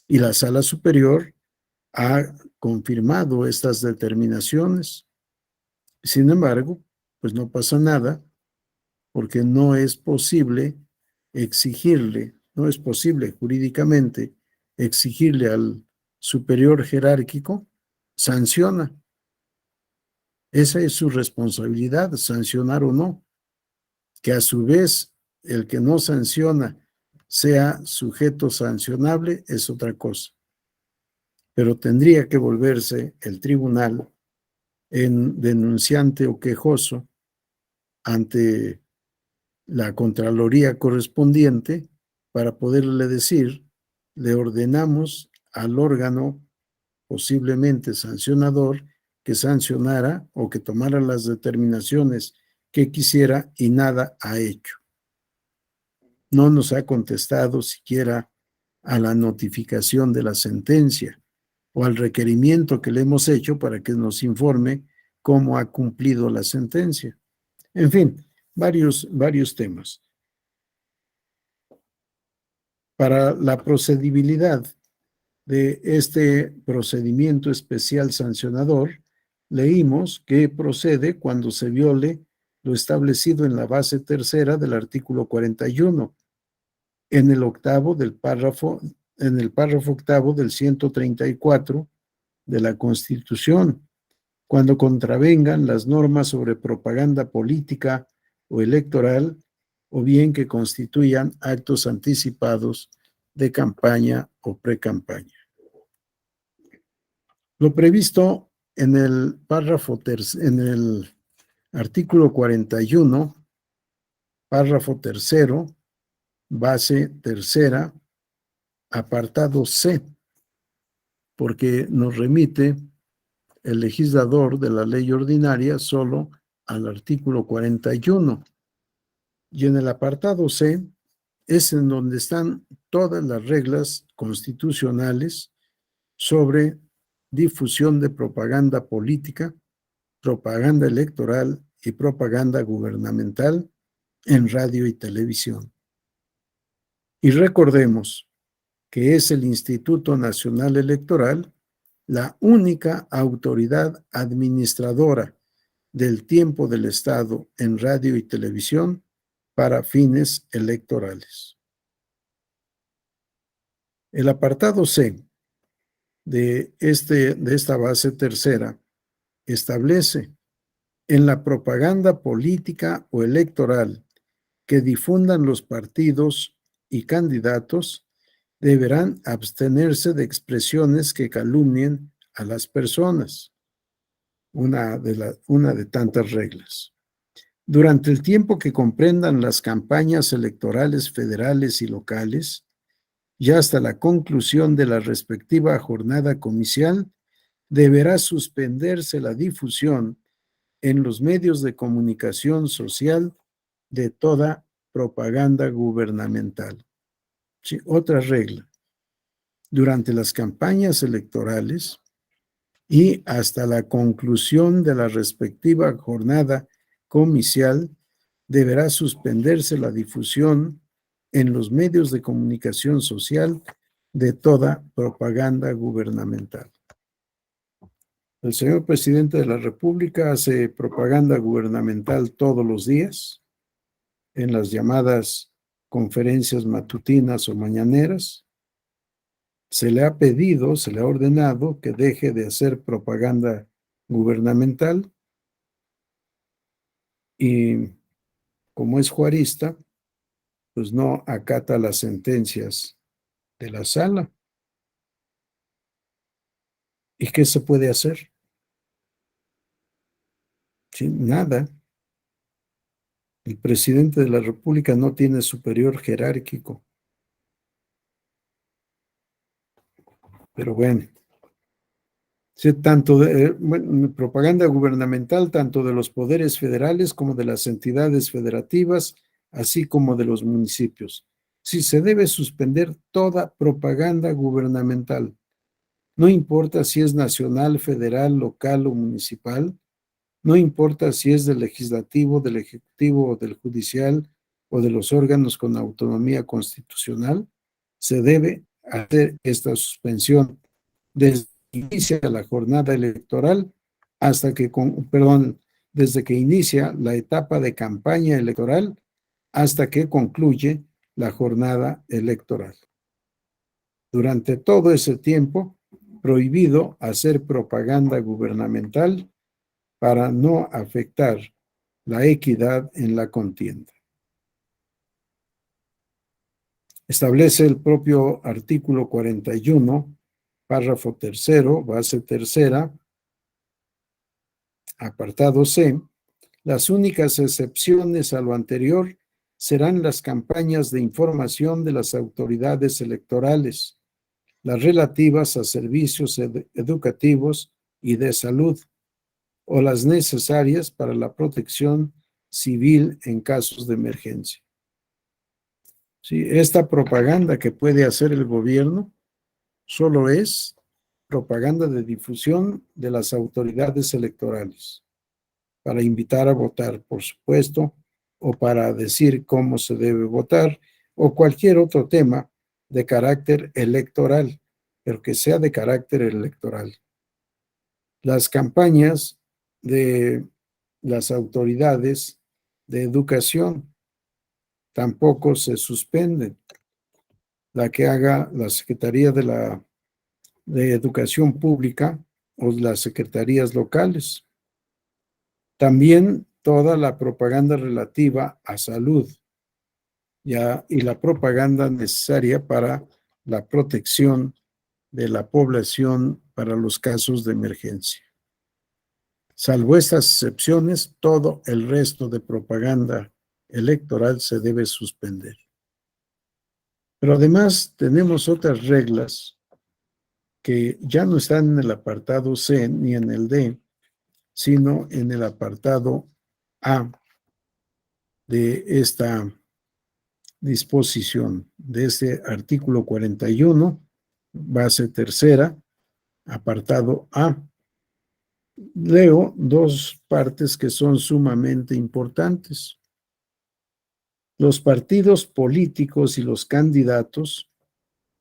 Y la Sala Superior ha confirmado estas determinaciones. Sin embargo, pues no pasa nada, porque no es posible exigirle, no es posible jurídicamente exigirle al superior jerárquico, sanciona. Esa es su responsabilidad, sancionar o no. Que a su vez el que no sanciona sea sujeto sancionable es otra cosa. Pero tendría que volverse el tribunal en denunciante o quejoso ante la Contraloría correspondiente para poderle decir, le ordenamos al órgano posiblemente sancionador que sancionara o que tomara las determinaciones que quisiera y nada ha hecho. No nos ha contestado siquiera a la notificación de la sentencia o al requerimiento que le hemos hecho para que nos informe cómo ha cumplido la sentencia. En fin, varios temas. Para la procedibilidad de este procedimiento especial sancionador, leímos que procede cuando se viole lo establecido en la base tercera del artículo 41, en el párrafo octavo del 134 de la Constitución, cuando contravengan las normas sobre propaganda política o electoral, o bien que constituyan actos anticipados de campaña o precampaña. Lo previsto en el en el artículo 41, párrafo tercero, base tercera, apartado C, porque nos remite el legislador de la ley ordinaria solo al artículo 41. Y en el apartado C es en donde están todas las reglas constitucionales sobre difusión de propaganda política, propaganda electoral y propaganda gubernamental en radio y televisión. Y recordemos que es el Instituto Nacional Electoral la única autoridad administradora del tiempo del Estado en radio y televisión para fines electorales. El apartado C de esta base tercera establece: en la propaganda política o electoral que difundan los partidos y candidatos, deberán abstenerse de expresiones que calumnien a las personas. Una de tantas reglas. Durante el tiempo que comprendan las campañas electorales federales y locales, y hasta la conclusión de la respectiva jornada comicial, deberá suspenderse la difusión en los medios de comunicación social de toda propaganda gubernamental. Sí, otra regla. Durante las campañas electorales y hasta la conclusión de la respectiva jornada comicial, deberá suspenderse la difusión en los medios de comunicación social de toda propaganda gubernamental. El señor presidente de la República hace propaganda gubernamental todos los días en las llamadas conferencias matutinas o mañaneras. Se le ha pedido, se le ha ordenado que deje de hacer propaganda gubernamental y como es juarista, pues no acata las sentencias de la sala. ¿Y qué se puede hacer? Sí, nada. El presidente de la República no tiene superior jerárquico. Pero bueno, sí, tanto de propaganda gubernamental, tanto de los poderes federales como de las entidades federativas, así como de los municipios. Sí, se debe suspender toda propaganda gubernamental. No importa si es nacional, federal, local o municipal. No importa si es del legislativo, del ejecutivo o del judicial o de los órganos con autonomía constitucional, se debe hacer esta suspensión desde que inicia la jornada electoral hasta que, desde que inicia la etapa de campaña electoral hasta que concluye la jornada electoral. Durante todo ese tiempo, prohibido hacer propaganda gubernamental para no afectar la equidad en la contienda. Establece el propio artículo 41, párrafo tercero, base tercera, apartado C, las únicas excepciones a lo anterior serán las campañas de información de las autoridades electorales, las relativas a servicios educativos y de salud, o las necesarias para la protección civil en casos de emergencia. Sí, esta propaganda que puede hacer el gobierno solo es propaganda de difusión de las autoridades electorales, para invitar a votar, por supuesto, o para decir cómo se debe votar, o cualquier otro tema de carácter electoral, pero que sea de carácter electoral. Las campañas de las autoridades de educación tampoco se suspenden. La que haga la Secretaría de Educación Pública o las secretarías locales. También toda la propaganda relativa a salud y la propaganda necesaria para la protección de la población para los casos de emergencia. Salvo estas excepciones, todo el resto de propaganda electoral se debe suspender. Pero además tenemos otras reglas que ya no están en el apartado C ni en el D, sino en el apartado A de esta disposición, de este artículo 41, base tercera, apartado A. Leo dos partes que son sumamente importantes. Los partidos políticos y los candidatos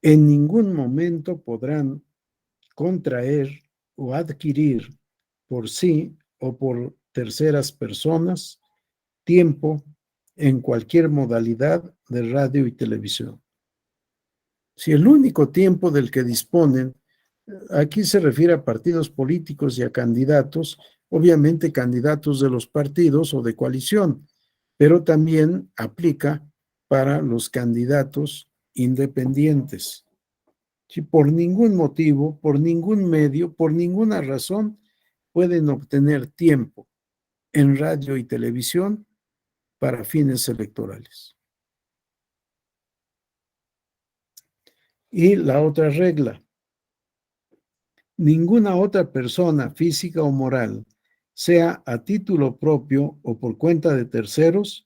en ningún momento podrán contraer o adquirir por sí o por terceras personas tiempo en cualquier modalidad de radio y televisión. Si el único tiempo del que disponen Aquí se refiere a partidos políticos y a candidatos, obviamente candidatos de los partidos o de coalición, pero también aplica para los candidatos independientes. Si por ningún motivo, por ningún medio, por ninguna razón, pueden obtener tiempo en radio y televisión para fines electorales. Y la otra regla: ninguna otra persona física o moral, sea a título propio o por cuenta de terceros,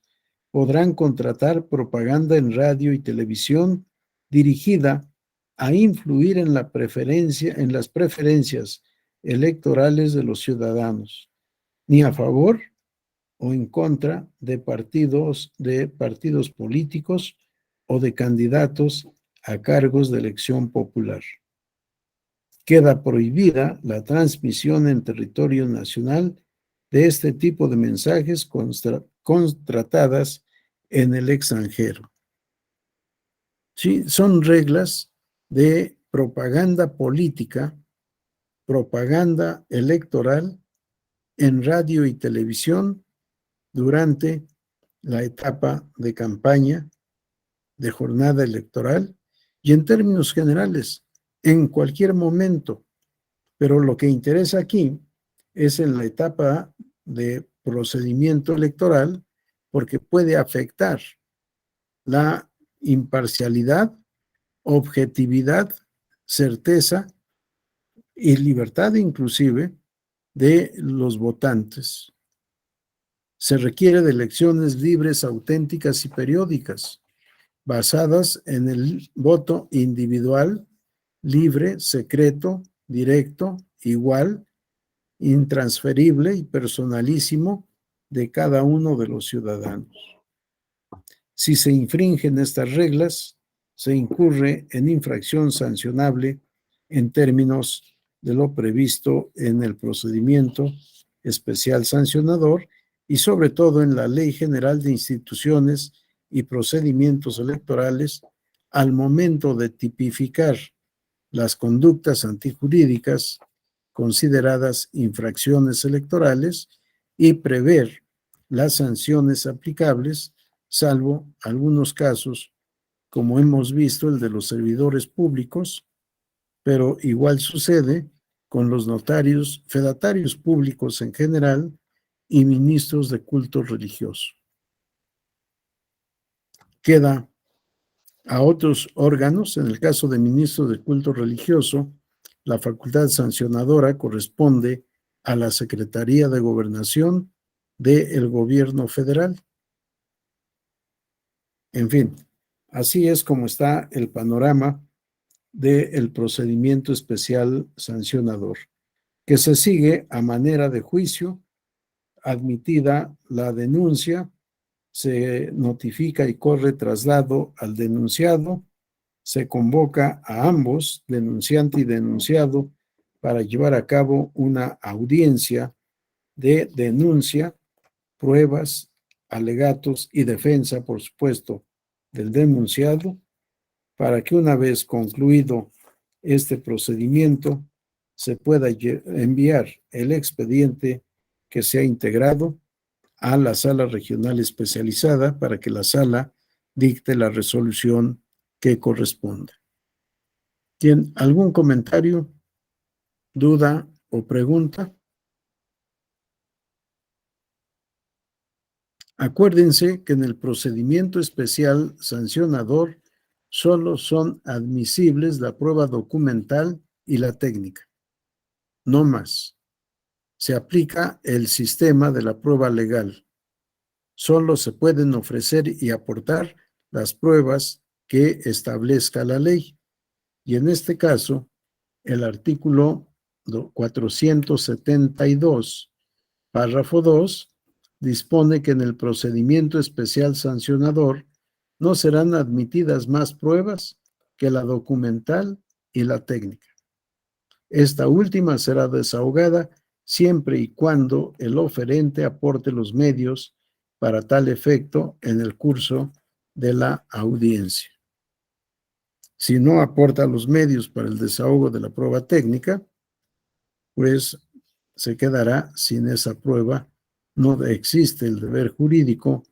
podrán contratar propaganda en radio y televisión dirigida a influir en las preferencias electorales de los ciudadanos, ni a favor o en contra de partidos políticos o de candidatos a cargos de elección popular. Queda prohibida la transmisión en territorio nacional de este tipo de mensajes contratadas en el extranjero. Sí, son reglas de propaganda política, propaganda electoral en radio y televisión durante la etapa de campaña, de jornada electoral y en términos generales, en cualquier momento. Pero lo que interesa aquí es en la etapa de procedimiento electoral, porque puede afectar la imparcialidad, objetividad, certeza y libertad inclusive de los votantes. Se requiere de elecciones libres, auténticas y periódicas, basadas en el voto individual, libre, secreto, directo, igual, intransferible y personalísimo de cada uno de los ciudadanos. Si se infringen estas reglas, se incurre en infracción sancionable en términos de lo previsto en el procedimiento especial sancionador y sobre todo en la Ley General de Instituciones y Procedimientos Electorales al momento de tipificar las conductas antijurídicas consideradas infracciones electorales y prever las sanciones aplicables, salvo algunos casos, como hemos visto, el de los servidores públicos, pero igual sucede con los notarios, fedatarios públicos en general y ministros de culto religioso. Queda a otros órganos, en el caso de ministros de culto religioso, la facultad sancionadora corresponde a la Secretaría de Gobernación del Gobierno Federal. En fin, así es como está el panorama del procedimiento especial sancionador, que se sigue a manera de juicio. Admitida la denuncia, se notifica y corre traslado al denunciado, se convoca a ambos, denunciante y denunciado, para llevar a cabo una audiencia de denuncia, pruebas, alegatos y defensa, por supuesto, del denunciado, para que una vez concluido este procedimiento se pueda enviar el expediente que se ha integrado a la sala regional especializada para que la sala dicte la resolución que corresponde. ¿Tiene algún comentario, duda o pregunta? Acuérdense que en el procedimiento especial sancionador solo son admisibles la prueba documental y la técnica, no más. Se aplica el sistema de la prueba legal. Solo se pueden ofrecer y aportar las pruebas que establezca la ley. Y en este caso, el artículo 472, párrafo 2, dispone que en el procedimiento especial sancionador no serán admitidas más pruebas que la documental y la técnica. Esta última será desahogada siempre y cuando el oferente aporte los medios para tal efecto en el curso de la audiencia. Si no aporta los medios para el desahogo de la prueba técnica, pues se quedará sin esa prueba. No existe el deber jurídico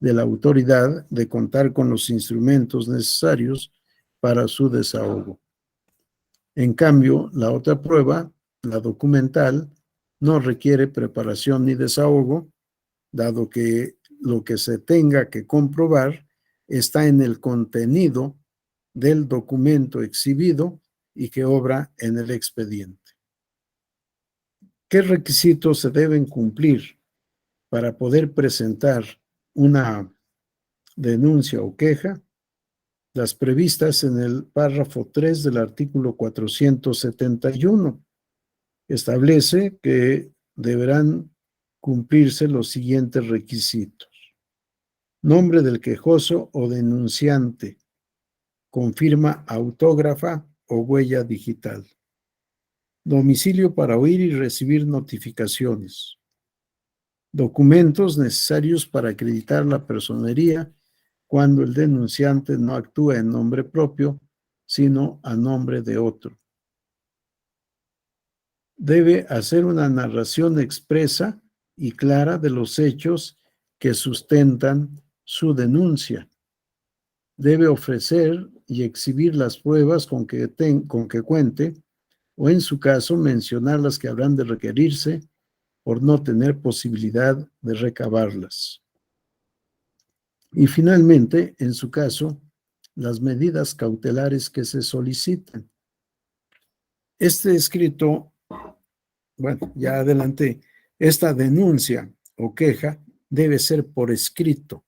de la autoridad de contar con los instrumentos necesarios para su desahogo. En cambio, la otra prueba, la documental, no requiere preparación ni desahogo, dado que lo que se tenga que comprobar está en el contenido del documento exhibido y que obra en el expediente. ¿Qué requisitos se deben cumplir para poder presentar una denuncia o queja? Las previstas en el párrafo 3 del artículo 471. Establece que deberán cumplirse los siguientes requisitos: nombre del quejoso o denunciante, con firma autógrafa o huella digital; domicilio para oír y recibir notificaciones; documentos necesarios para acreditar la personería cuando el denunciante no actúa en nombre propio, sino a nombre de otro. Debe hacer una narración expresa y clara de los hechos que sustentan su denuncia. Debe ofrecer y exhibir las pruebas con que cuente, o en su caso mencionar las que habrán de requerirse por no tener posibilidad de recabarlas. Y finalmente, en su caso, las medidas cautelares que se soliciten. Este escrito, bueno, ya adelanté, esta denuncia o queja debe ser por escrito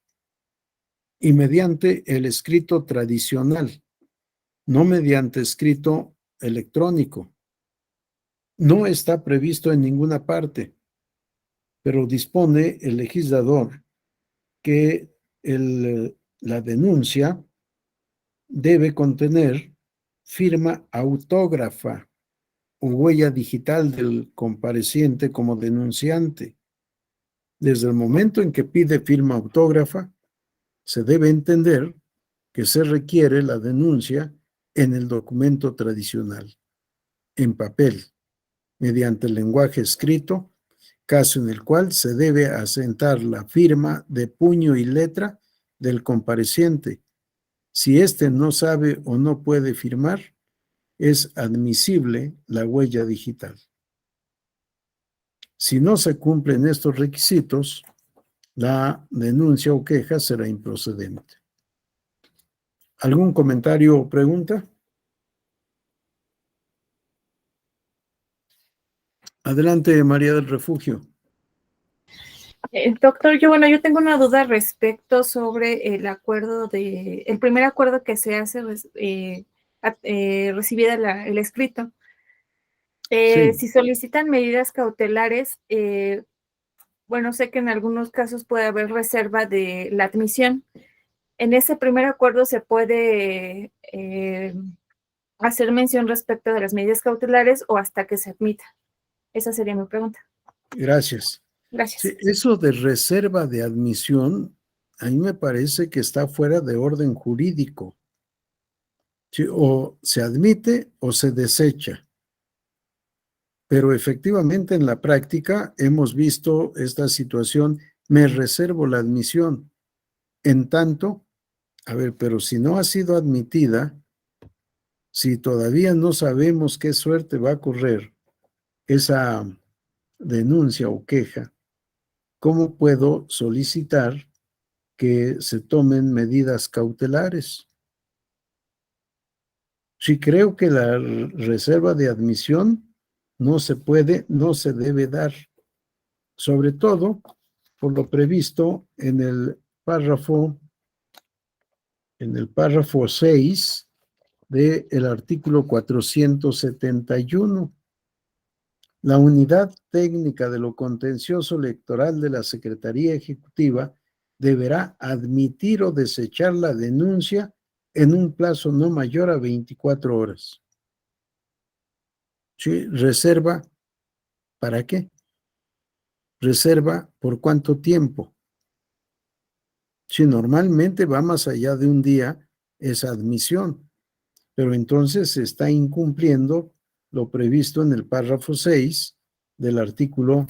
y mediante el escrito tradicional, no mediante escrito electrónico. No está previsto en ninguna parte, pero dispone el legislador que la denuncia debe contener firma autógrafa o huella digital del compareciente como denunciante. Desde el momento en que pide firma autógrafa, se debe entender que se requiere la denuncia en el documento tradicional, en papel, mediante el lenguaje escrito, caso en el cual se debe asentar la firma de puño y letra del compareciente. Si éste no sabe o no puede firmar, es admisible la huella digital. Si no se cumplen estos requisitos, la denuncia o queja será improcedente. ¿Algún comentario o pregunta? Adelante, María del Refugio. Doctor, yo tengo una duda respecto sobre el primer acuerdo que se hace recibida el escrito. Sí. Si solicitan medidas cautelares, bueno, sé que en algunos casos puede haber reserva de la admisión. En ese primer acuerdo se puede hacer mención respecto de las medidas cautelares o hasta que se admita. Esa sería mi pregunta. Gracias. Gracias. Sí, eso de reserva de admisión, a mí me parece que está fuera de orden jurídico. Sí, o se admite o se desecha. Pero efectivamente en la práctica hemos visto esta situación, me reservo la admisión. En tanto, a ver, pero si no ha sido admitida, si todavía no sabemos qué suerte va a correr esa denuncia o queja, ¿cómo puedo solicitar que se tomen medidas cautelares? Sí, creo que la reserva de admisión no se puede, no se debe dar, sobre todo por lo previsto en el párrafo 6 del artículo 471. La unidad técnica de lo contencioso electoral de la Secretaría Ejecutiva deberá admitir o desechar la denuncia en un plazo no mayor a 24 horas. ¿Sí? ¿Reserva para qué? ¿Reserva por cuánto tiempo? Sí, normalmente va más allá de un día esa admisión. pero entonces se está incumpliendo lo previsto en el párrafo 6 del artículo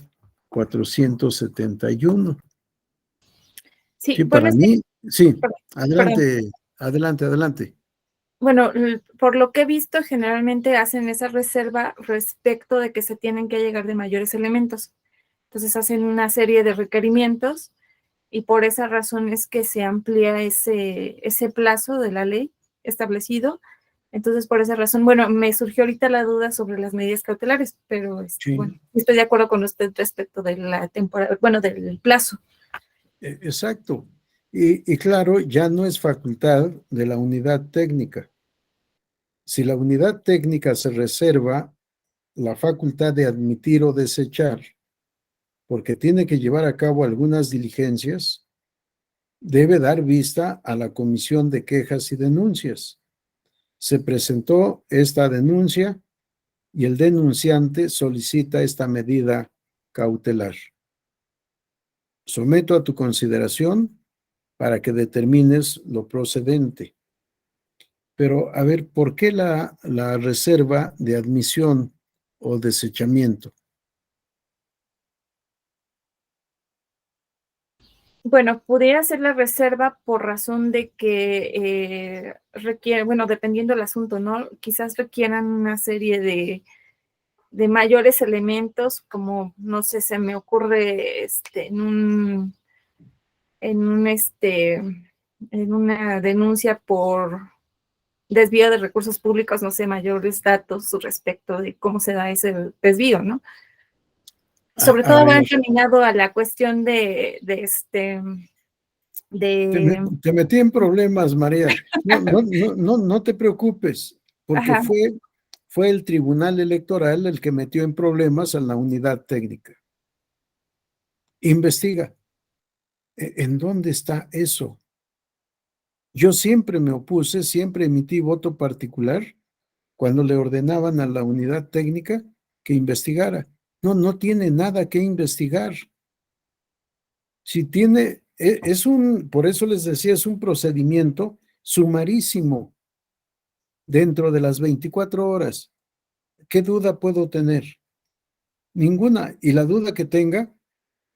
471. Sí, Sí, bueno, para mí, sí, perdón. adelante, adelante, adelante. Bueno, por lo que he visto, generalmente hacen esa reserva respecto de que se tienen que llegar de mayores elementos. Entonces hacen una serie de requerimientos y por esa razón es que se amplía ese plazo de la ley establecido. Entonces, por esa razón, bueno, me surgió ahorita la duda sobre las medidas cautelares, pero Sí. bueno, estoy de acuerdo con usted respecto de la temporada, bueno, del plazo. Exacto. Y claro, ya no es facultad de la unidad técnica. Si la unidad técnica se reserva la facultad de admitir o desechar, porque tiene que llevar a cabo algunas diligencias, debe dar vista a la Comisión de Quejas y Denuncias. Se presentó esta denuncia y el denunciante solicita esta medida cautelar. Someto a tu consideración para que determines lo procedente. Pero, a ver, ¿por qué la reserva de admisión o desechamiento? Bueno, pudiera ser la reserva por razón de que requiere, bueno, dependiendo del asunto, ¿no? Quizás requieran una serie de mayores elementos, como, no sé, se me ocurre en una denuncia por desvío de recursos públicos, no sé, mayores datos respecto de cómo se da ese desvío, ¿no? Sobre A todo va ver, encaminado a la cuestión te metí en problemas, María. No te preocupes, porque ajá, fue el Tribunal Electoral el que metió en problemas a la unidad técnica. Investiga. ¿En dónde está eso? Yo siempre me opuse, siempre emití voto particular cuando le ordenaban a la unidad técnica que investigara. No tiene nada que investigar. Si tiene, por eso les decía, es un procedimiento sumarísimo dentro de las 24 horas. ¿Qué duda puedo tener? Ninguna. Y la duda que tenga,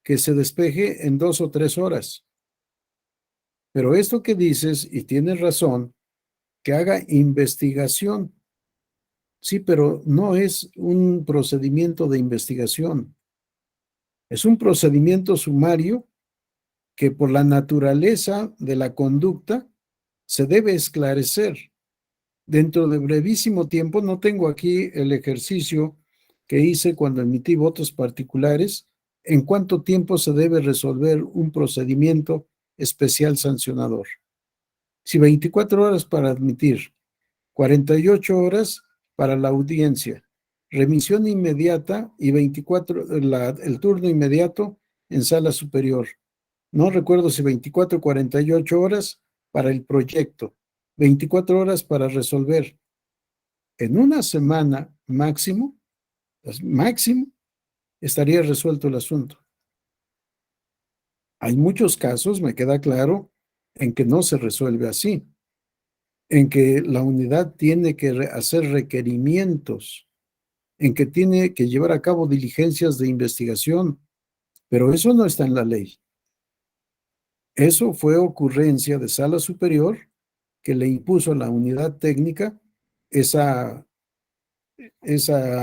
que se despeje en 2 o 3 horas. Pero esto que dices, y tienes razón, que haga investigación. Sí, pero no es un procedimiento de investigación. Es un procedimiento sumario que por la naturaleza de la conducta se debe esclarecer. Dentro de brevísimo tiempo, no tengo aquí el ejercicio que hice cuando emití votos particulares, en cuánto tiempo se debe resolver un procedimiento especial sancionador. Si 24 horas para admitir, 48 horas para la audiencia, remisión inmediata y 24, el turno inmediato en sala superior. No recuerdo si 24 o 48 horas para el proyecto, 24 horas para resolver. En una semana máximo, estaría resuelto el asunto. Hay muchos casos, me queda claro, en que no se resuelve así, en que la unidad tiene que hacer requerimientos, en que tiene que llevar a cabo diligencias de investigación, pero eso no está en la ley. Eso fue ocurrencia de sala superior que le impuso a la unidad técnica esa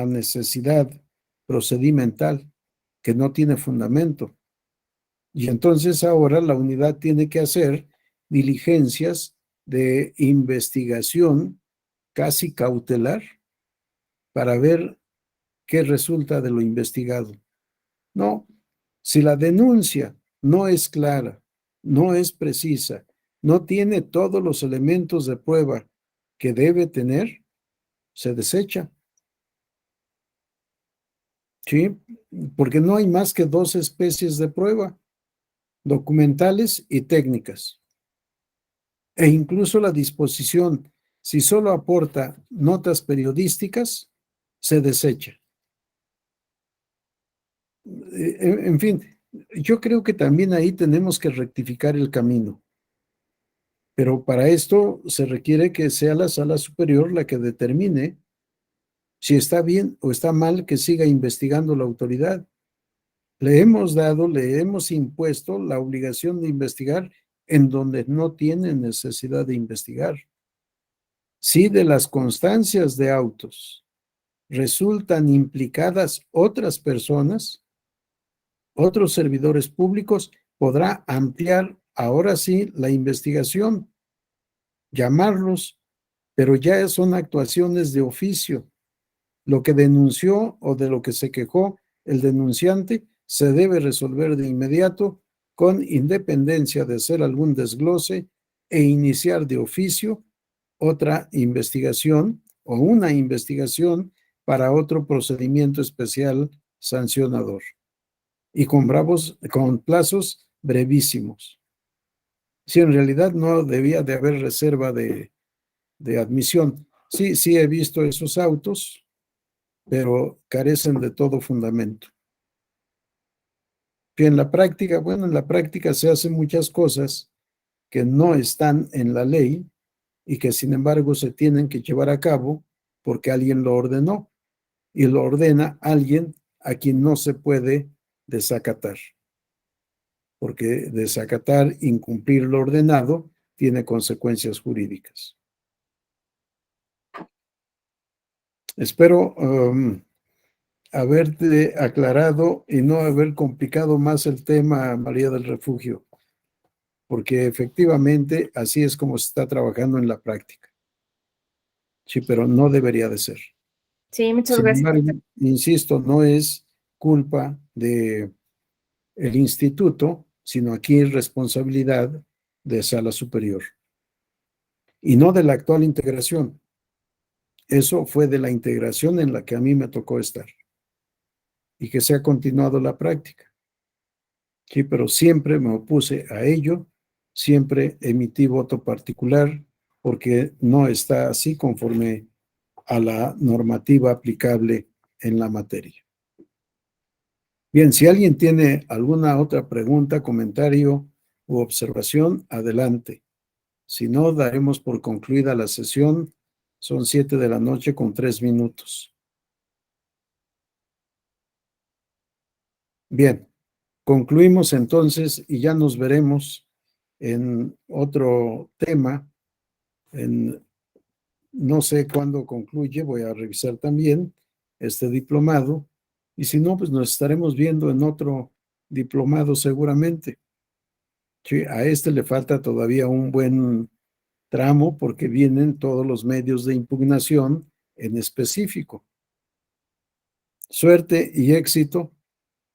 necesidad procedimental que no tiene fundamento. Y entonces ahora la unidad tiene que hacer diligencias de investigación casi cautelar para ver qué resulta de lo investigado. No, si la denuncia no es clara, no es precisa, no tiene todos los elementos de prueba que debe tener, se desecha. ¿Sí? Porque no hay más que 2 especies de prueba, documentales y técnicas. E incluso la disposición, si solo aporta notas periodísticas, se desecha. En fin, yo creo que también ahí tenemos que rectificar el camino. Pero para esto se requiere que sea la sala superior la que determine si está bien o está mal que siga investigando la autoridad. Le hemos impuesto la obligación de investigar en donde no tiene necesidad de investigar. Si de las constancias de autos resultan implicadas otras personas, otros servidores públicos, podrá ampliar ahora sí la investigación, llamarlos, pero ya son actuaciones de oficio. Lo que denunció o de lo que se quejó el denunciante se debe resolver de inmediato con independencia de hacer algún desglose e iniciar de oficio otra investigación o una investigación para otro procedimiento especial sancionador y con plazos brevísimos. Si en realidad no debía de haber reserva de admisión. Sí he visto esos autos, pero carecen de todo fundamento. Que en la práctica, bueno, en la práctica se hacen muchas cosas que no están en la ley y que sin embargo se tienen que llevar a cabo porque alguien lo ordenó y lo ordena alguien a quien no se puede desacatar. Porque desacatar, incumplir lo ordenado, tiene consecuencias jurídicas. Espero haberte aclarado y no haber complicado más el tema, María del Refugio, porque efectivamente así es como se está trabajando en la práctica. Sí, pero no debería de ser. Sí, muchas Sin gracias. embargo, insisto, no es culpa del instituto, sino aquí es responsabilidad de sala superior. Y no de la actual integración. Eso fue de la integración en la que a mí me tocó estar. Y que se ha continuado la práctica. Sí, pero siempre me opuse a ello, siempre emití voto particular, porque no está así conforme a la normativa aplicable en la materia. Bien, si alguien tiene alguna otra pregunta, comentario u observación, adelante. Si no, daremos por concluida la sesión. Son 7:00 p.m. con 3 minutos. Bien, concluimos entonces y ya nos veremos en otro tema. No sé cuándo concluye, voy a revisar también este diplomado. Y si no, pues nos estaremos viendo en otro diplomado seguramente. Sí, a este le falta todavía un buen tramo porque vienen todos los medios de impugnación en específico. Suerte y éxito,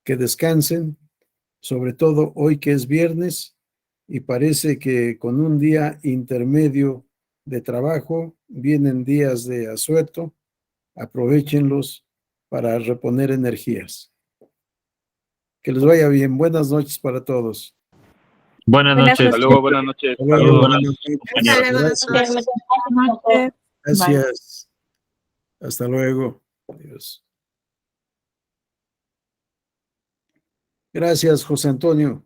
que descansen, sobre todo hoy que es viernes y parece que con un día intermedio de trabajo vienen días de asueto, aprovéchenlos para reponer energías. Que les vaya bien. Buenas noches para todos. Buenas Buenas noches. noches. Hasta luego, buenas noches. Hasta luego, Saludos. buenas noches. Hasta luego, Gracias. doctor. Gracias. Hasta luego. Adiós. Gracias, José Antonio.